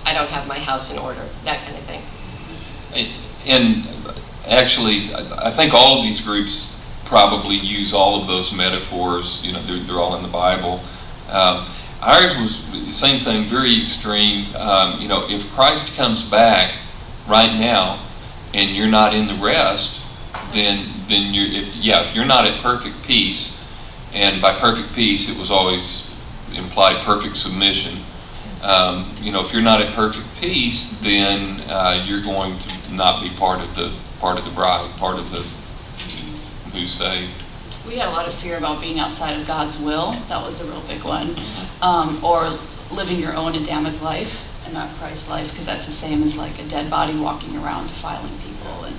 I don't have my house in order, that kind of thing. And actually, I think all of these groups probably use all of those metaphors. They're all in the Bible. Ours was the same thing, very extreme. If Christ comes back right now and you're not in the rest, then if you're not at perfect peace, and by perfect peace it was always implied perfect submission. If you're not at perfect peace, then you're going to not be part of the bride, part of the who's saved. We had a lot of fear about being outside of God's will. That was a real big one. Or living your own Adamic life and not Christ's life, because that's the same as like a dead body walking around defiling people. And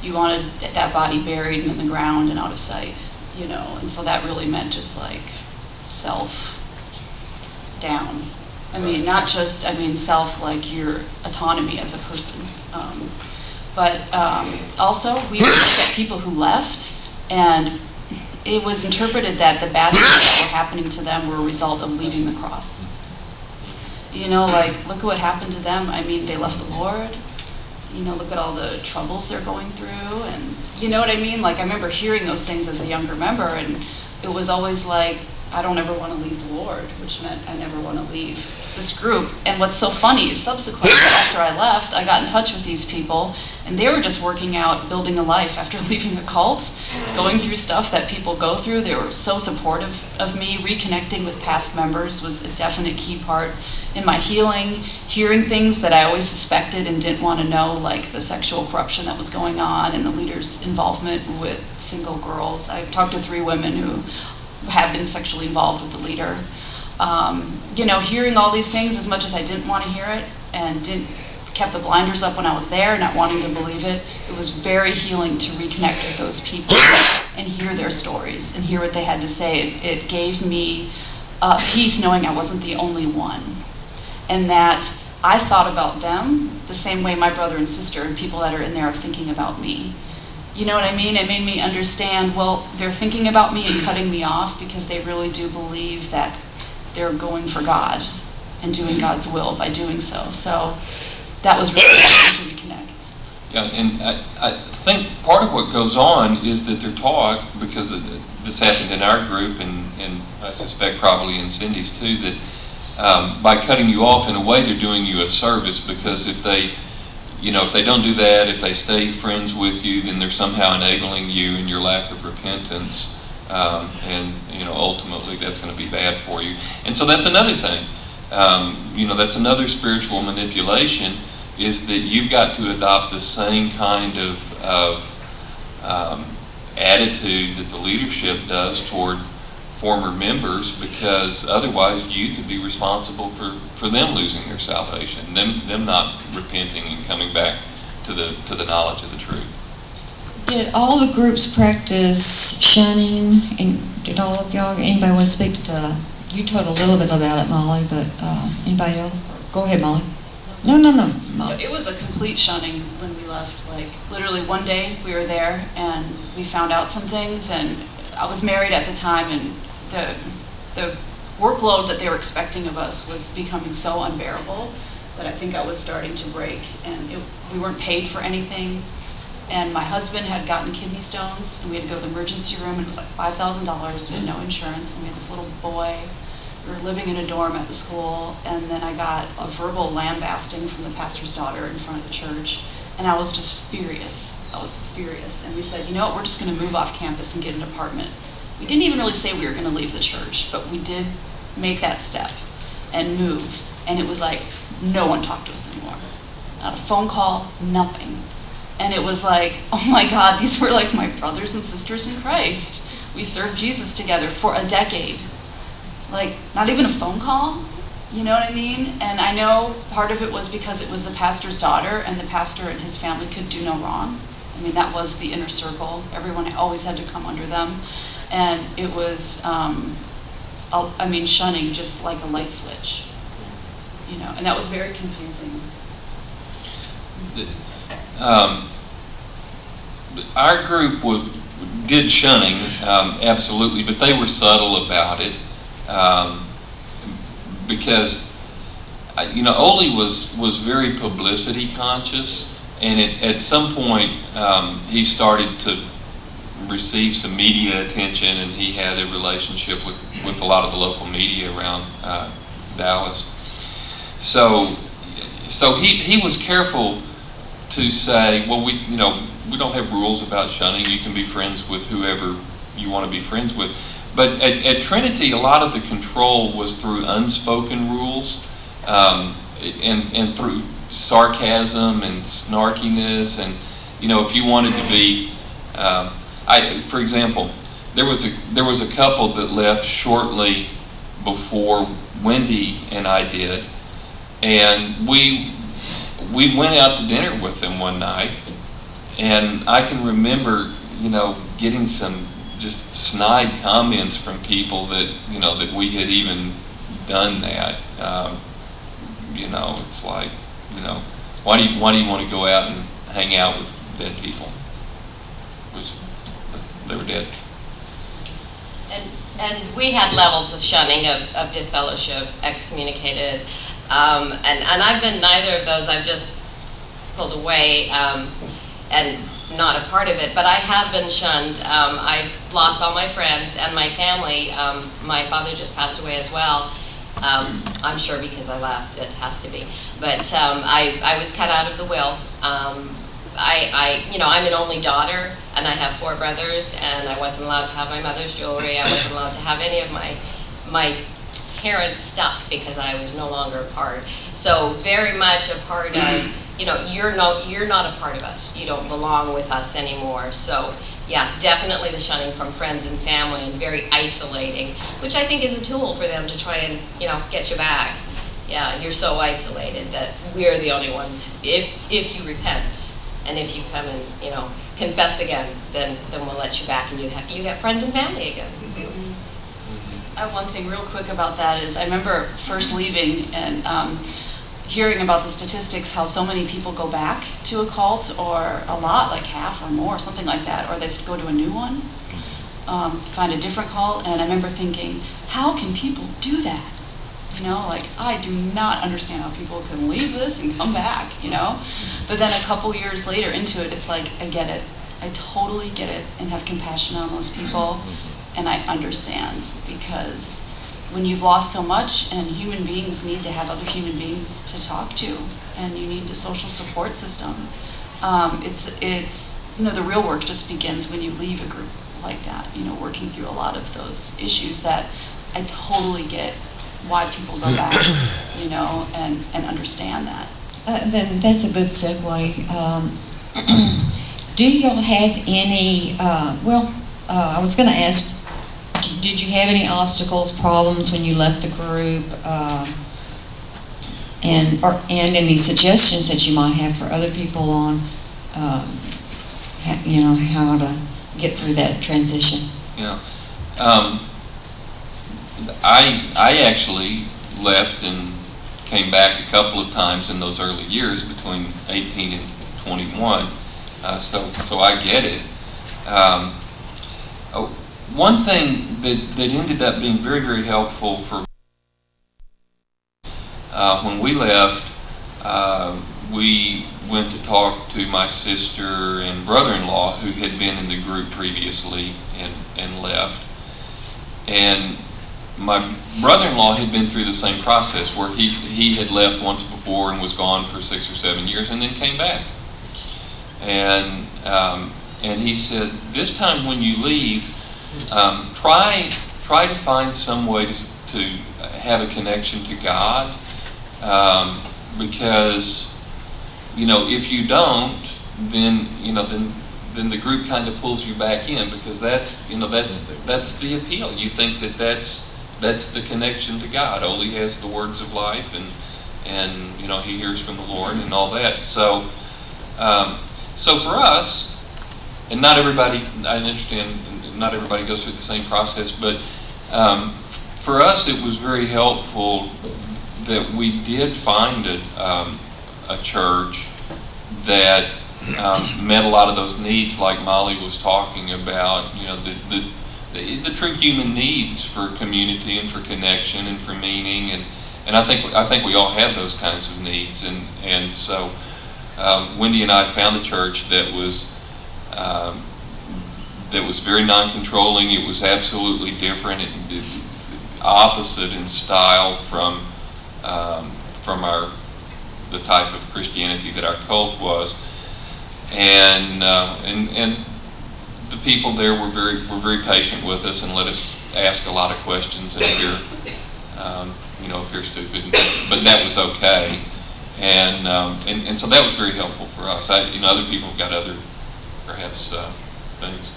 you wanted that body buried in the ground and out of sight, And so that really meant just like self down. Not just, self like your autonomy as a person. But also we were people who left, and it was interpreted that the bad things that were happening to them were a result of leaving the cross. Look at what happened to them. They left the Lord. Look at all the troubles they're going through, and you know what I mean? I remember hearing those things as a younger member, and it was always like, I don't ever want to leave the Lord, which meant I never want to leave this group. And what's so funny is subsequently, after I left, I got in touch with these people, and they were just working out, building a life after leaving a cult, going through stuff that people go through. They were so supportive of me. Reconnecting with past members was a definite key part in my healing. Hearing things that I always suspected and didn't want to know, like the sexual corruption that was going on and the leader's involvement with single girls. I talked to 3 women who have been sexually involved with the leader. Hearing all these things, as much as I didn't want to hear it and kept the blinders up when I was there, not wanting to believe it, it was very healing to reconnect with those people and hear their stories and hear what they had to say. It gave me peace knowing I wasn't the only one. And that I thought about them the same way my brother and sister and people that are in there are thinking about me. You know what I mean? It made me understand, well, they're thinking about me and cutting me off because they really do believe that they're going for God and doing God's will by doing so. So that was really important to reconnect. Yeah, and I think part of what goes on is that they're taught, because this happened in our group, and I suspect probably in Cindy's too, that by cutting you off in a way, they're doing you a service, because if they don't do that, if they stay friends with you, then they're somehow enabling you in your lack of repentance, and ultimately that's going to be bad for you. And so that's another thing. That's another spiritual manipulation, is that you've got to adopt the same kind of attitude that the leadership does toward former members, because otherwise you could be responsible for them losing their salvation, them not repenting and coming back to the knowledge of the truth. Did all the groups practice shunning, and did all of y'all, anybody want to speak to you told a little bit about it, Molly, but anybody else? Go ahead, Molly. No. Molly. It was a complete shunning when we left. Like, literally one day we were there and we found out some things, and I was married at the time, and the workload that they were expecting of us was becoming so unbearable that I think I was starting to break, and we weren't paid for anything. And my husband had gotten kidney stones, and we had to go to the emergency room, and it was like $5,000. We had no insurance, and we had this little boy. We were living in a dorm at the school, and then I got a verbal lambasting from the pastor's daughter in front of the church, and I was just furious. And we said, you know what, we're just going to move off campus and get an apartment. We didn't even really say we were going to leave the church, but we did make that step and move, and it was like no one talked to us anymore. Not a phone call, nothing. And it was like, oh my God, these were like my brothers and sisters in Christ. We served Jesus together for a decade. Like, not even a phone call, you know what I mean? And I know part of it was because it was the pastor's daughter, and the pastor and his family could do no wrong. I mean, that was the inner circle. Everyone always had to come under them. And it was, shunning just like a light switch, and that was very confusing. Our group did shunning, absolutely, but they were subtle about it, because Oli was very publicity conscious, and at some point he started to receive some media attention, and he had a relationship with a lot of the local media around Dallas. So he was careful to say, well, we don't have rules about shunning. You can be friends with whoever you want to be friends with. But at Trinity, a lot of the control was through unspoken rules, and through sarcasm and snarkiness. And if you wanted to be, for example, there was a couple that left shortly before Wendy and I did, and we went out to dinner with them one night, and I can remember, getting some just snide comments from people that, that we had even done that. It's like, why do you want to go out and hang out with dead people? They were dead. And we had levels of shunning, of disfellowship, excommunicated, and I've been neither of those. I've just pulled away and not a part of it, but I have been shunned. I've lost all my friends and my family. My father just passed away as well. I'm sure because I left, it has to be. But I was cut out of the will. I'm an only daughter, and I have 4 brothers, and I wasn't allowed to have my mother's jewelry. I wasn't allowed to have any of my parents' stuff because I was no longer a part. So very much a part of, you're not a part of us. You don't belong with us anymore. So yeah, definitely the shunning from friends and family, and very isolating, which I think is a tool for them to try and, get you back. Yeah, you're so isolated that we're the only ones. If you repent, and if you come and, confess again, then we'll let you back, and you get friends and family again. I have one thing real quick about that is I remember first leaving and hearing about the statistics, how so many people go back to a cult, or a lot, like half or more, something like that, or they go to a new one, find a different cult. And I remember thinking, how can people do that? You know, like, I do not understand how people can leave this and come back, you know? But then a couple years later into it, it's like, I get it. I totally get it and have compassion on those people, and I understand, because when you've lost so much, and human beings need to have other human beings to talk to, and you need a social support system, it's you know, the real work just begins when you leave a group like that, you know, working through a lot of those issues that I totally get why people go back, you know, and understand that. Then that's a good segue. Do y'all have any, I was going to ask, did you have any obstacles, problems when you left the group, and any suggestions that you might have for other people on, you know, how to get through that transition? Yeah. I actually left and came back a couple of times in those early years between 18 and 21. So I get it. One thing that ended up being very, very helpful for when we left, we went to talk to my sister and brother-in-law who had been in the group previously and left. And my brother-in-law had been through the same process where he had left once before and was gone for 6 or 7 years and then came back. And he said, this time when you leave, try to find some way to have a connection to God, because, you know, if you don't, then, you know, then the group kind of pulls you back in, because that's, you know, that's the appeal. You think that's the connection to God. Ole has the words of life, and you know, he hears from the Lord and all that. So for us, and not everybody, I understand, not everybody goes through the same process, but for us it was very helpful that we did find a church that met a lot of those needs, like Molly was talking about. You know, the true human needs for community and for connection and for meaning, and I think we all have those kinds of needs, and so Wendy and I found a church that was very non-controlling. It was absolutely different, opposite in style from the type of Christianity that our cult was, and the people there were very patient with us and let us ask a lot of questions and appear stupid, but that was okay, and so that was very helpful for us. Other people have got other perhaps things.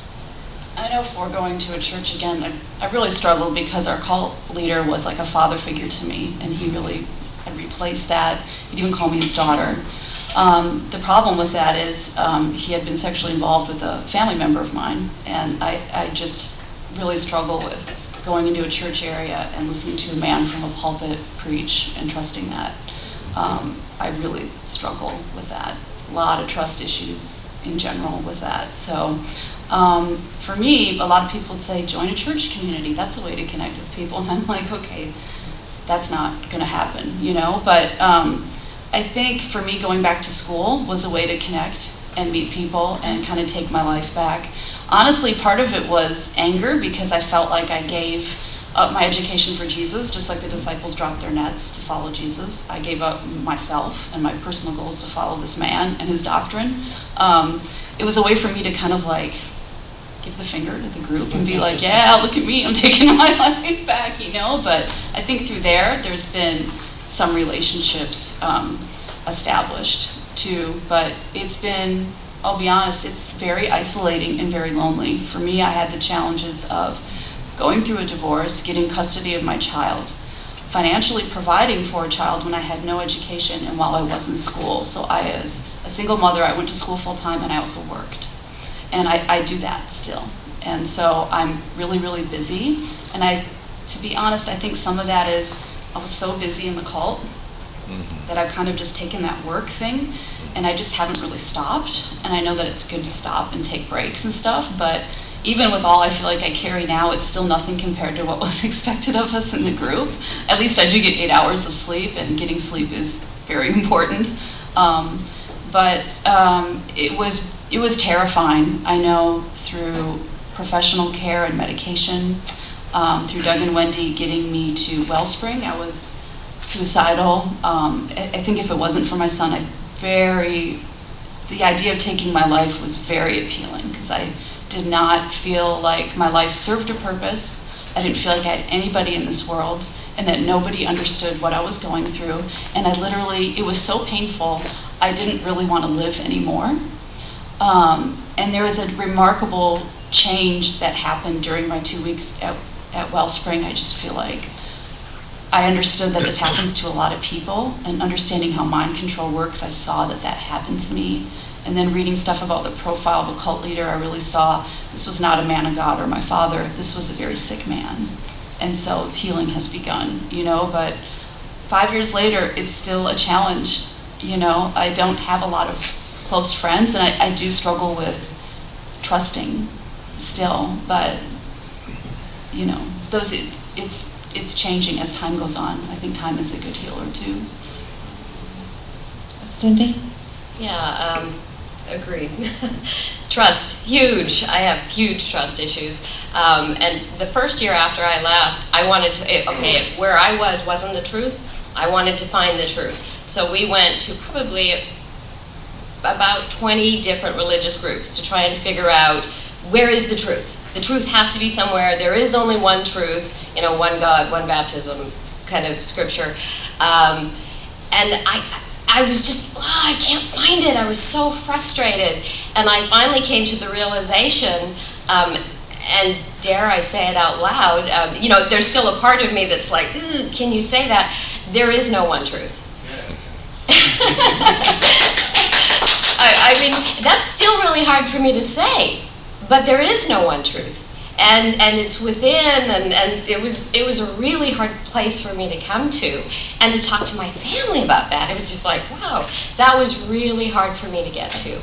I know for going to a church again, I really struggled because our cult leader was like a father figure to me, and he really had replaced that. He'd even call me his daughter. The problem with that is he had been sexually involved with a family member of mine, and I just really struggle with going into a church area and listening to a man from a pulpit preach and trusting that. I really struggle with that. A lot of trust issues in general with that. So for me, a lot of people would say, join a church community. That's a way to connect with people. And I'm like, okay, that's not going to happen, you know? But I think for me, going back to school was a way to connect and meet people and kind of take my life back. Honestly, part of it was anger, because I felt like I gave up my education for Jesus, just like the disciples dropped their nets to follow Jesus. I gave up myself and my personal goals to follow this man and his doctrine. It was a way for me to kind of like give the finger to the group and be like, yeah, look at me, I'm taking my life back, you know? But I think through there's been some relationships established too, but it's been, I'll be honest, it's very isolating and very lonely. For me, I had the challenges of going through a divorce, getting custody of my child, financially providing for a child when I had no education and while I was in school. So I, as a single mother, I went to school full time and I also worked. And I do that still. And so I'm really, really busy. And I to be honest, I think some of that is I was so busy in the cult that I've kind of just taken that work thing, and I just haven't really stopped. And I know that it's good to stop and take breaks and stuff, but even with all I feel like I carry now, it's still nothing compared to what was expected of us in the group. At least I do get 8 hours of sleep, and getting sleep is very important. But it was terrifying. I know through professional care and medication, through Doug and Wendy getting me to Wellspring, I was suicidal. I think if it wasn't for my son, the idea of taking my life was very appealing, because I did not feel like my life served a purpose. I didn't feel like I had anybody in this world, and that nobody understood what I was going through. And it was so painful, I didn't really want to live anymore. And there was a remarkable change that happened during my 2 weeks at Wellspring. I just feel like I understood that this happens to a lot of people, and understanding how mind control works, I saw that happened to me. And then reading stuff about the profile of a cult leader, I really saw this was not a man of God or my father. This was a very sick man. And so healing has begun, but 5 years later, it's still a challenge. I don't have a lot of close friends, and I do struggle with trusting still, but it's changing as time goes on. I think time is a good healer too. Cindy? Yeah, agreed. Trust, huge. I have huge trust issues. And the first year after I left, I wanted to, if where I wasn't the truth, I wanted to find the truth. So we went to probably about 20 different religious groups to try and figure out, where is the truth? The truth has to be somewhere. There is only one truth, one God, one baptism kind of scripture. And I was just, I can't find it. I was so frustrated. And I finally came to the realization, and dare I say it out loud, there's still a part of me that's like, can you say that? There is no one truth. I mean, that's still really hard for me to say, but there is no one truth. And it's within, and it was a really hard place for me to come to, and to talk to my family about that. It was just like, wow, that was really hard for me to get to.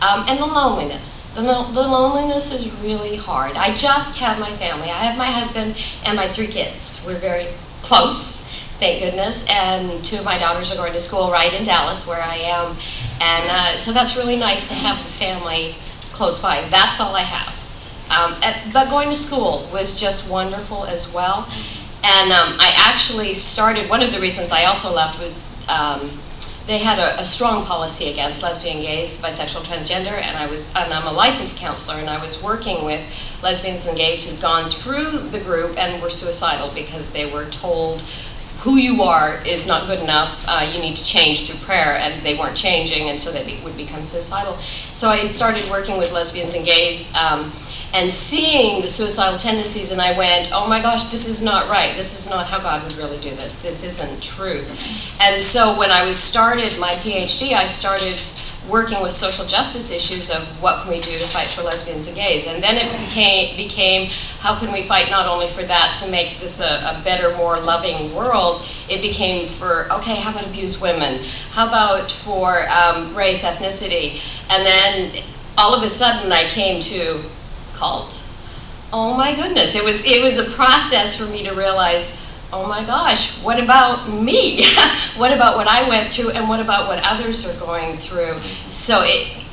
And the loneliness. The loneliness is really hard. I just have my family. I have my husband and my 3 kids. We're very close, thank goodness, and 2 of my daughters are going to school right in Dallas, where I am, and so that's really nice to have the family close by. That's all I have. But going to school was just wonderful as well. And I actually started, one of the reasons I also left was they had a strong policy against lesbian, gays, bisexual, transgender, and I'm a licensed counselor, and I was working with lesbians and gays who'd gone through the group and were suicidal because they were told, who you are is not good enough, you need to change through prayer, and they weren't changing, and so they would become suicidal. So I started working with lesbians and gays, and seeing the suicidal tendencies, and I went, oh my gosh, this is not right. This is not how God would really do this. This isn't true. And so when I started my PhD, I started working with social justice issues of what can we do to fight for lesbians and gays. And then it became how can we fight not only for that to make this a better, more loving world, it became for, okay, how about abused women? How about for race, ethnicity? And then all of a sudden I came to cult. Oh my goodness, it was a process for me to realize, oh my gosh, what about me? What about what I went through, and what about what others are going through? So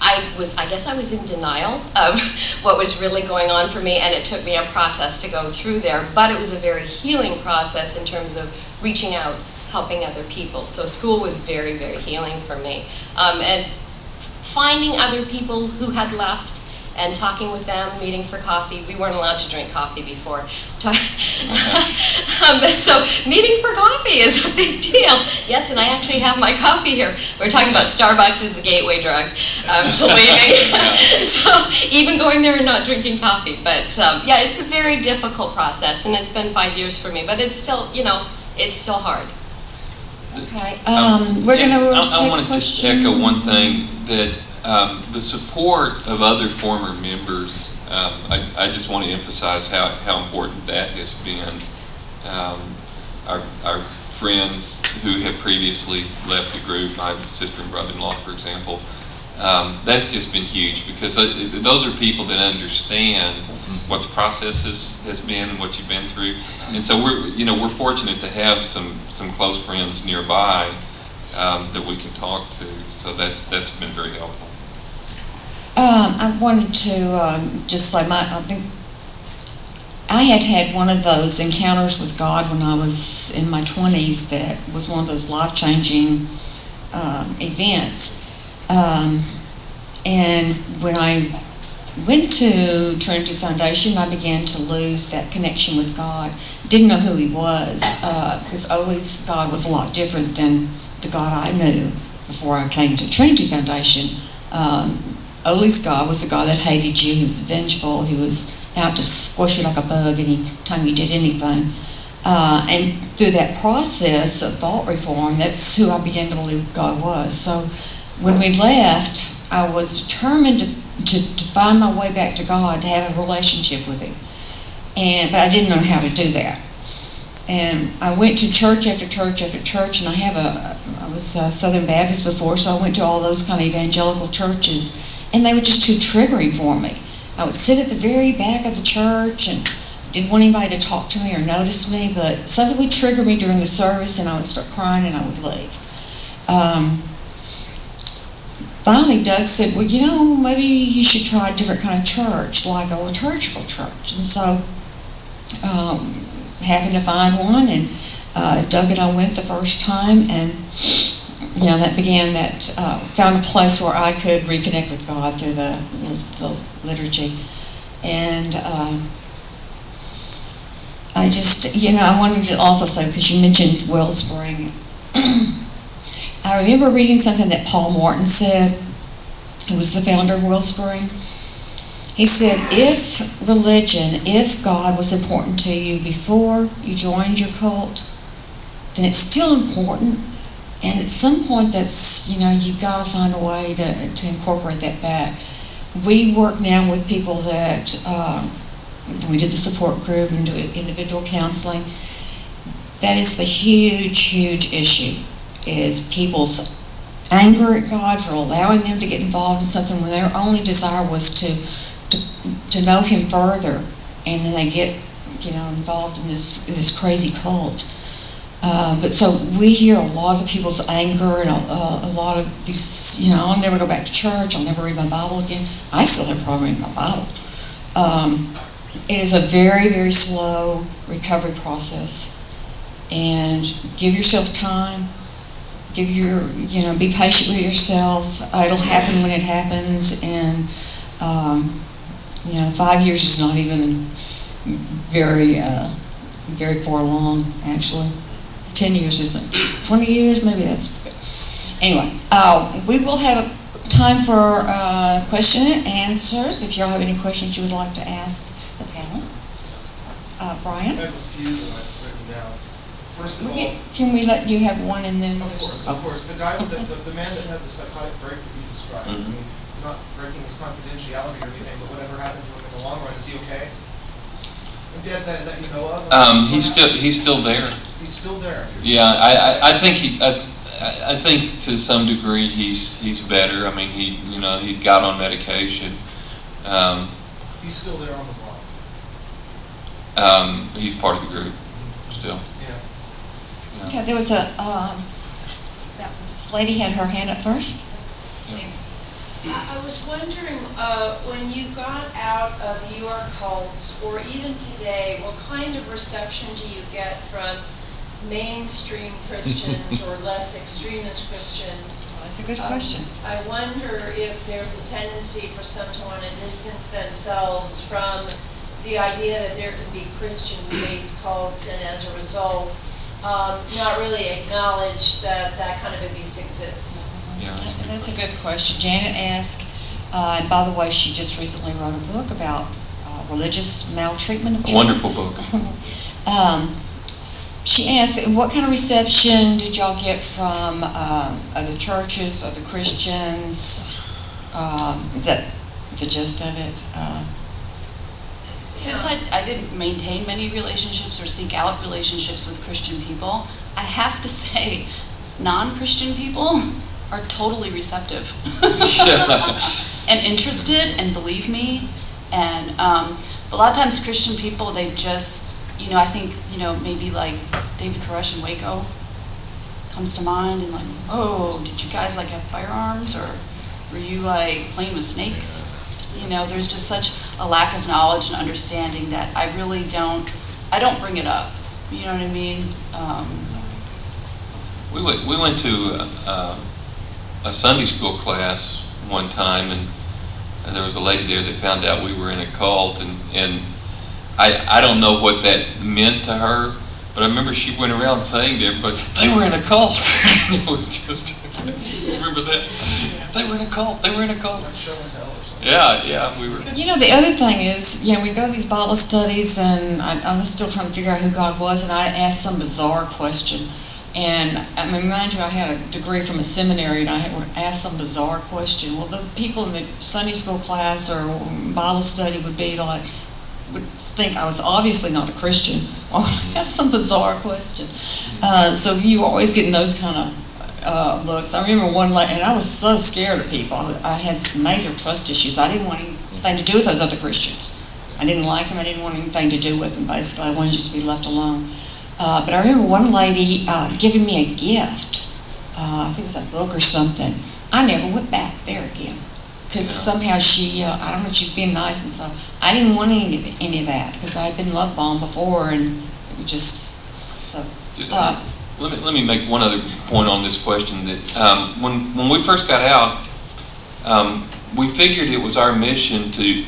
I guess I was in denial of what was really going on for me, and it took me a process to go through there, but it was a very healing process in terms of reaching out, helping other people. So school was very, very healing for me. And finding other people who had left, and talking with them, meeting for coffee. We weren't allowed to drink coffee before. So meeting for coffee is a big deal. Yes, and I actually have my coffee here. We're talking about Starbucks is the gateway drug to leaving. So even going there and not drinking coffee. But yeah, it's a very difficult process, and it's been 5 years for me. But it's still, it's still hard. Okay, we're going to I want to just echo one thing, that the support of other former members, I just want to emphasize how important that has been. Our friends who have previously left the group, my sister and brother-in-law, for example, that's just been huge, because those are people that understand what the process has been and what you've been through. And so we're fortunate to have some close friends nearby that we can talk to. So that's been very helpful. I wanted to just say, I think I had one of those encounters with God when I was in my 20s that was one of those life-changing events. And when I went to Trinity Foundation, I began to lose that connection with God. Didn't know who He was, because Oli's God was a lot different than the God I knew before I came to Trinity Foundation. Oli's God was a God that hated you. He was vengeful. He was out to squash you like a bug any time you did anything. And through that process of thought reform, that's who I began to believe God was. So when we left, I was determined to find my way back to God, to have a relationship with Him. But I didn't know how to do that. And I went to church after church after church, and I was Southern Baptist before, so I went to all those kind of evangelical churches, and they were just too triggering for me. I would sit at the very back of the church and didn't want anybody to talk to me or notice me, but something would trigger me during the service, and I would start crying and I would leave. Finally, Doug said, well, maybe you should try a different kind of church, like a liturgical church. And so, happened to find one, and Doug and I went the first time, and that began found a place where I could reconnect with God through the liturgy. And I just, I wanted to also say, because you mentioned Wellspring, I remember reading something that Paul Morton said, who was the founder of Wellspring. He said, if God was important to you before you joined your cult, then it's still important. And at some point, that's, you've got to find a way to incorporate that back. We work now with people that, we did the support group and do individual counseling. That is the huge, huge issue, is people's anger at God for allowing them to get involved in something when their only desire was to know Him further, and then they get, involved in this crazy cult. But so we hear a lot of people's anger and a lot of these, I'll never go back to church, I'll never read my Bible again. I still have a problem reading my Bible. It is a very, very slow recovery process. And give yourself time. Be patient with yourself. It'll happen when it happens. And, 5 years is not even very, very far along, actually. 10 years isn't. 20 years, maybe that's good. Anyway, we will have time for question and answers. If y'all have any questions you would like to ask the panel. Brian? I have a few that I've written down. First of all, can we let you have one and then? Of course. The guy, the man that had the psychotic break that you described, I mean, not breaking his confidentiality or anything, but whatever happened to him in the long run, is he okay? Dead that you know of? He's still there. He's still there. Yeah, I think to some degree he's better. I mean, he got on medication. He's still there on the block. He's part of the group still. Yeah. Yeah, there was this lady had her hand up first. Thanks. I was wondering, when you got out of your cults, or even today, what kind of reception do you get from mainstream Christians or less extremist Christians? Well, that's a good question. I wonder if there's a tendency for some to want to distance themselves from the idea that there can be Christian-based cults, and as a result, not really acknowledge that kind of abuse exists. Yeah, that's a good question. Janet asked, and by the way, she just recently wrote a book about religious maltreatment of children. Wonderful book. She asked, what kind of reception did y'all get from other churches, other Christians? Is that the gist of it? Since I didn't maintain many relationships or seek out relationships with Christian people, I have to say, non-Christian people are totally receptive and interested and believe me. And a lot of times Christian people, they just, I think, maybe like David Koresh in Waco comes to mind, and like, oh, did you guys like have firearms, or were you like playing with snakes? There's just such a lack of knowledge and understanding that I don't bring it up. You know what I mean? We went to a Sunday school class one time, and there was a lady there that found out we were in a cult, and I don't know what that meant to her, but I remember she went around saying to everybody, they were in a cult. It was just, remember that? They were in a cult, they were in a cult. Show and tell or something. Yeah, we were. The other thing is, we go to these Bible studies, and I was still trying to figure out who God was, and I asked some bizarre question. And mind you, I had a degree from a seminary, and I would ask some bizarre question. Well, the people in the Sunday school class or Bible study would think I was obviously not a Christian, or ask some bizarre question. So you were always getting those kind of looks. I remember one, and I was so scared of people. I had some major trust issues. I didn't want anything to do with those other Christians. I didn't like them. I didn't want anything to do with them, basically. I wanted just to be left alone. But I remember one lady giving me a gift. I think it was a book or something. I never went back there again. Because somehow she, I don't know, she's being nice and stuff. I didn't want any of that, because I had been love bombed before, and it was just, so. Let me make one other point on this question. That when we first got out, we figured it was our mission to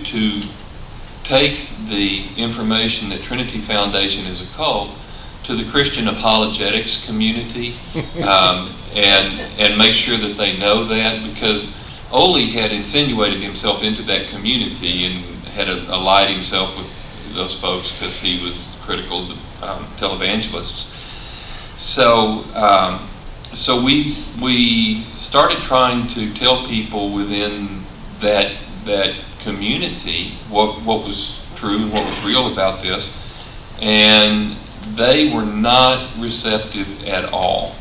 take the information that Trinity Foundation is a cult to the Christian apologetics community, and make sure that they know that, because Ole had insinuated himself into that community and had allied himself with those folks because he was critical of the televangelists. So we started trying to tell people within that community what was true and what was real about this, and they were not receptive at all.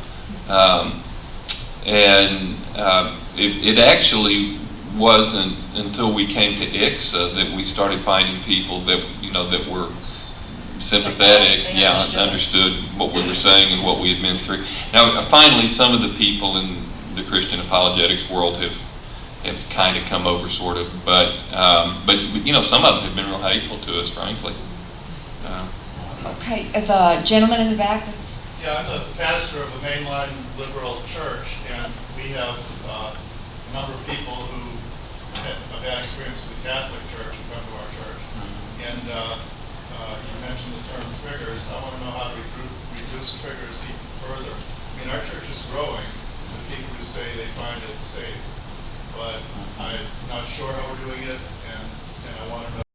It actually wasn't until we came to ICSA that we started finding people that that were sympathetic, understood what we were saying and what we had been through. Now, finally, some of the people in the Christian apologetics world have kind of come over, sort of, but some of them have been real hateful to us, frankly. Okay, the gentleman in the back. Yeah, I'm the pastor of a mainline liberal church, and we have a number of people who had a bad experience with the Catholic Church who come to our church. And you mentioned the term triggers. I want to know how to reduce triggers even further. I mean, our church is growing with people who say they find it safe, but I'm not sure how we're doing it, and I want to know